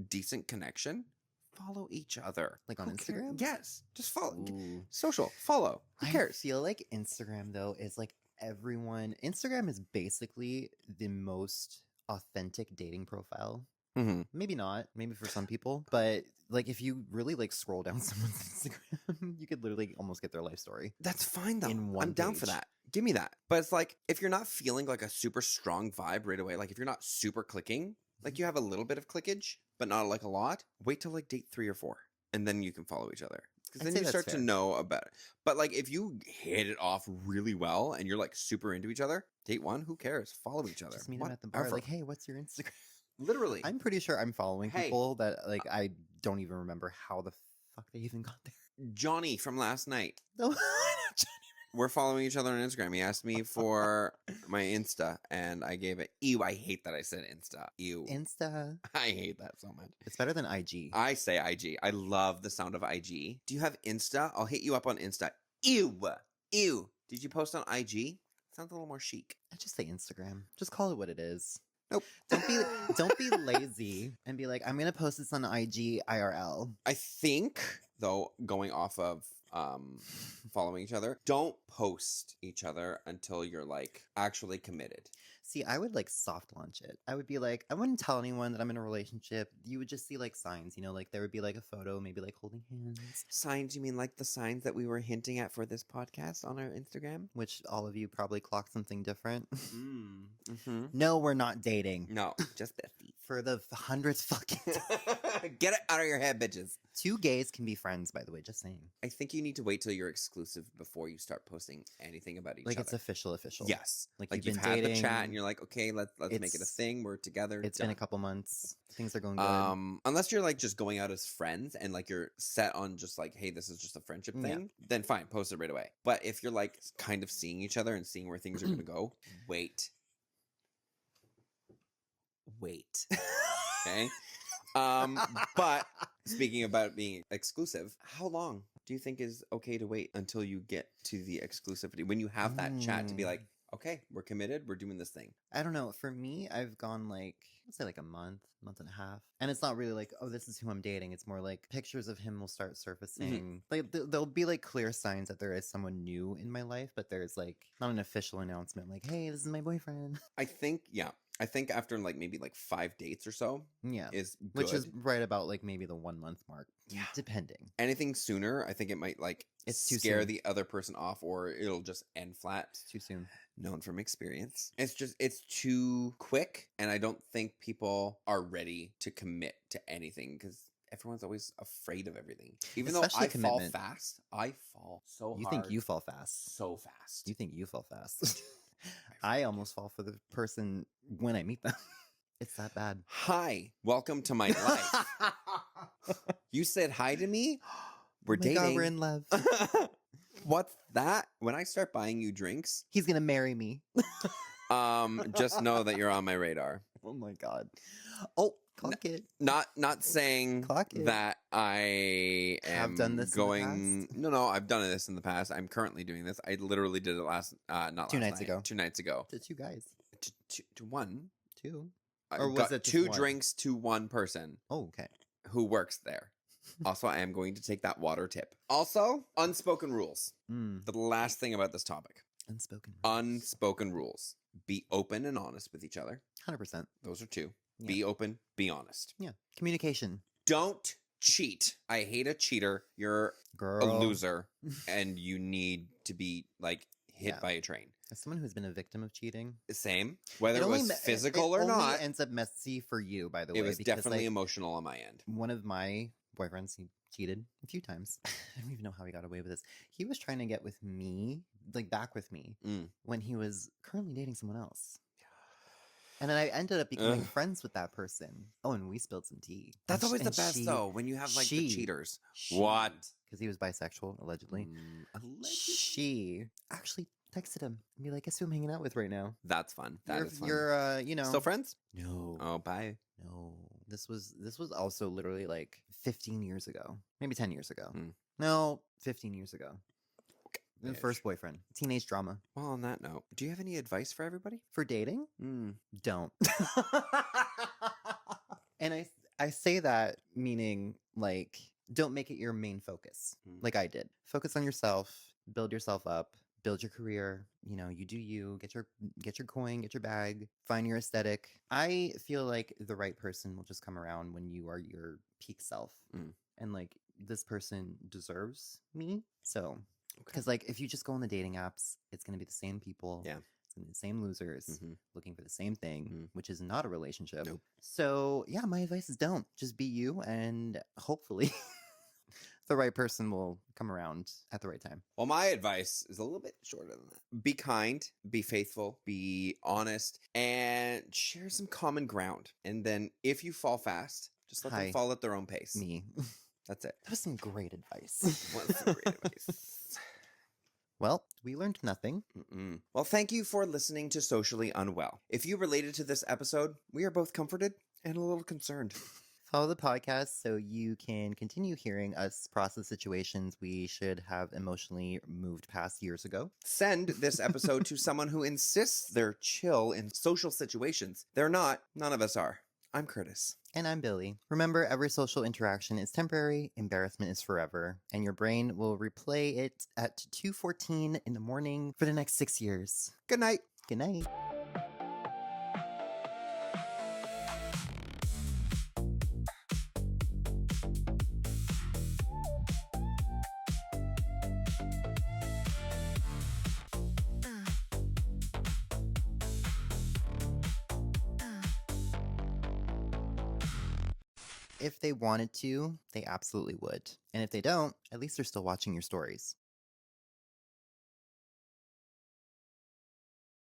decent connection, follow each other. Like on Who cares? Instagram? Yes. Just follow. Ooh. Social. Follow. Who I cares? feel like Instagram though is like Instagram is basically the most authentic dating profile. Mm-hmm. Maybe not, maybe for some people, but like if you really like scroll down someone's Instagram, you could literally almost get their life story. That's fine though. In one I'm down for page. that. Give me that. But it's like if you're not feeling like a super strong vibe right away, like if you're not super clicking, like you have a little bit of clickage, but not like a lot, wait till like date 3 or 4. And then you can follow each other. Because I'd then say you that's start to fair. know about it. But like if you hit it off really well and you're like super into each other, date 1, who cares? Follow each other. Just meet them at the bar, Whatever. like, hey, what's your Instagram? Literally. I'm pretty sure I'm following Hey. people that like I don't even remember how the fuck they even got there. Johnny from last night. No, We're following each other on Instagram. He asked me for my Insta, and I gave it. Ew, I hate that I said Insta. Ew. Insta. I hate that so much. It's better than IG. I say IG. I love the sound of IG. Do you have Insta? I'll hit you up on Insta. Ew. Ew. Did you post on IG? Sounds a little more chic. I just say Instagram. Just call it what it is. Nope. Don't be lazy and be like, I'm gonna post this on IG IRL. I think, though, going off of following each other, don't post each other until you're like actually committed. See, I would like soft launch it. I would be like, I wouldn't tell anyone that I'm in a relationship. You would just see like signs, you know, like there would be like a photo, maybe like holding hands, Signs? You mean like the signs that we were hinting at for this podcast on our Instagram? which all of you probably clocked something different. Mm-hmm. No, we're not dating. No, just besties. For the 100th fucking time. Get it out of your head, bitches. 2 gays can be friends, by the way, just saying. I think you need to wait till you're exclusive before you start posting anything about each Like other. it's official. Yes. Like, Like you've you've been had the dating. chat and you're like, okay, let's make it a It's- thing. We're together. It's been a done. couple months. Things are going good. Unless you're like just going out as friends and like you're set on just like, hey, this is just a friendship Yeah. thing, then fine, post it right away. But if you're like kind of seeing each other and seeing where things are gonna go, wait. Okay. But speaking about being exclusive, how long do you think is okay to wait until you get to the exclusivity? When you have that chat to be like, okay, we're committed, we're doing this thing. I don't know. For me, I've gone like, let's say like a month and a half. And it's not really like, oh, this is who I'm dating. It's more like pictures of him will start surfacing. Like there'll be like clear signs that there is someone new in my life, but there's like not an official announcement like, hey, this is my boyfriend. I think after like maybe like 5 dates or so Yeah. is good. Which is right about like maybe the 1 month mark. Yeah. Depending. Anything sooner, I think it might like It's too scare soon. the other person off, or it'll just end flat. It's too soon. Known from experience. It's too quick, and I don't think people are ready to commit to anything because everyone's always afraid of everything. Even Especially though I commitment. fall fast, I fall so hard. You think you fall fast. so fast. You think you fall fast. I almost fall for the person when I meet them. It's that bad. Hi, welcome to my life. You said hi to me. We're Oh my dating. God, we're in love. What's that? When I start buying you drinks, He's gonna marry me. just know that you're on my radar. Oh my god. Oh, clock it. Not saying Clock it. that I Have am done this in the going. No, I've done this in the past. I'm currently doing this. I literally did it not 2 last nights night, ago. 2 nights ago. To 2 guys. To one. 2. I Or was got it just 2 one? drinks to one person Oh, okay. who works there. Also, I am going to take that water tip. Also, unspoken rules. The last thing about this topic. Unspoken. Unspoken rules. Be open and honest with each other. 100%. Those are 2. Yeah. Be open, be honest. Yeah. Communication. Don't cheat. I hate a cheater. You're Girl. a loser and you need to be like hit Yeah. by a train. As someone who's been a victim of cheating, Same. Whether it only was me- physical it or only not, ends up messy for you, by the way. it was because, definitely like, emotional on my end. one of my boyfriends, he cheated a few times. I don't even know how he got away with this. He was trying to get with me, like back with me, when he was currently dating someone else. And then I ended up becoming Ugh. friends with that person. Oh, and we spilled some tea. That's And always the and best though, when you have like the cheaters. she- What? Because he was bisexual, allegedly. Allegedly. She actually texted him and be like, guess who I'm hanging out with right now? That's fun. That is fun. You're you know. Still friends? No. Oh, bye. No. This was also literally like 15 years ago. Maybe 10 years ago. Hmm. No, 15 years ago. The Ish. first boyfriend. Teenage drama. Well, on that note, do you have any advice for everybody? For dating? Mm. Don't. And I say that meaning like don't make it your main focus. Mm. Like I did. Focus on yourself, build yourself up, build your career. You know, you do you, get your coin, get your bag, find your aesthetic. I feel like the right person will just come around when you are your peak self. Mm. And like this person deserves me. So Okay. because like if you just go on the dating apps, it's gonna be the same people. Yeah. It's gonna be the same losers Mhm. looking for the same thing, Mhm. which is not a relationship. Nope. So yeah, my advice is don't. Just be you, and hopefully the right person will come around at the right time. Well, my advice is a little bit shorter than that. Be kind, be faithful, be honest, and share some common ground. And then if you fall fast, just let Hi. them fall at their own pace. Me. That's it. That was some great advice. What's the great advice? Well, we learned nothing. Mm-mm. Well, thank you for listening to Socially Unwell. If you related to this episode, we are both comforted and a little concerned. Follow the podcast so you can continue hearing us process situations we should have emotionally moved past years ago. Send this episode to someone who insists they're chill in social situations. They're not. None of us are. I'm Curtis. And I'm Billy. Remember, every social interaction is temporary, embarrassment is forever, and your brain will replay it at 2:14 in the morning for the next 6 years. Good night. Good night. If they wanted to, they absolutely would. And if they don't, at least they're still watching your stories.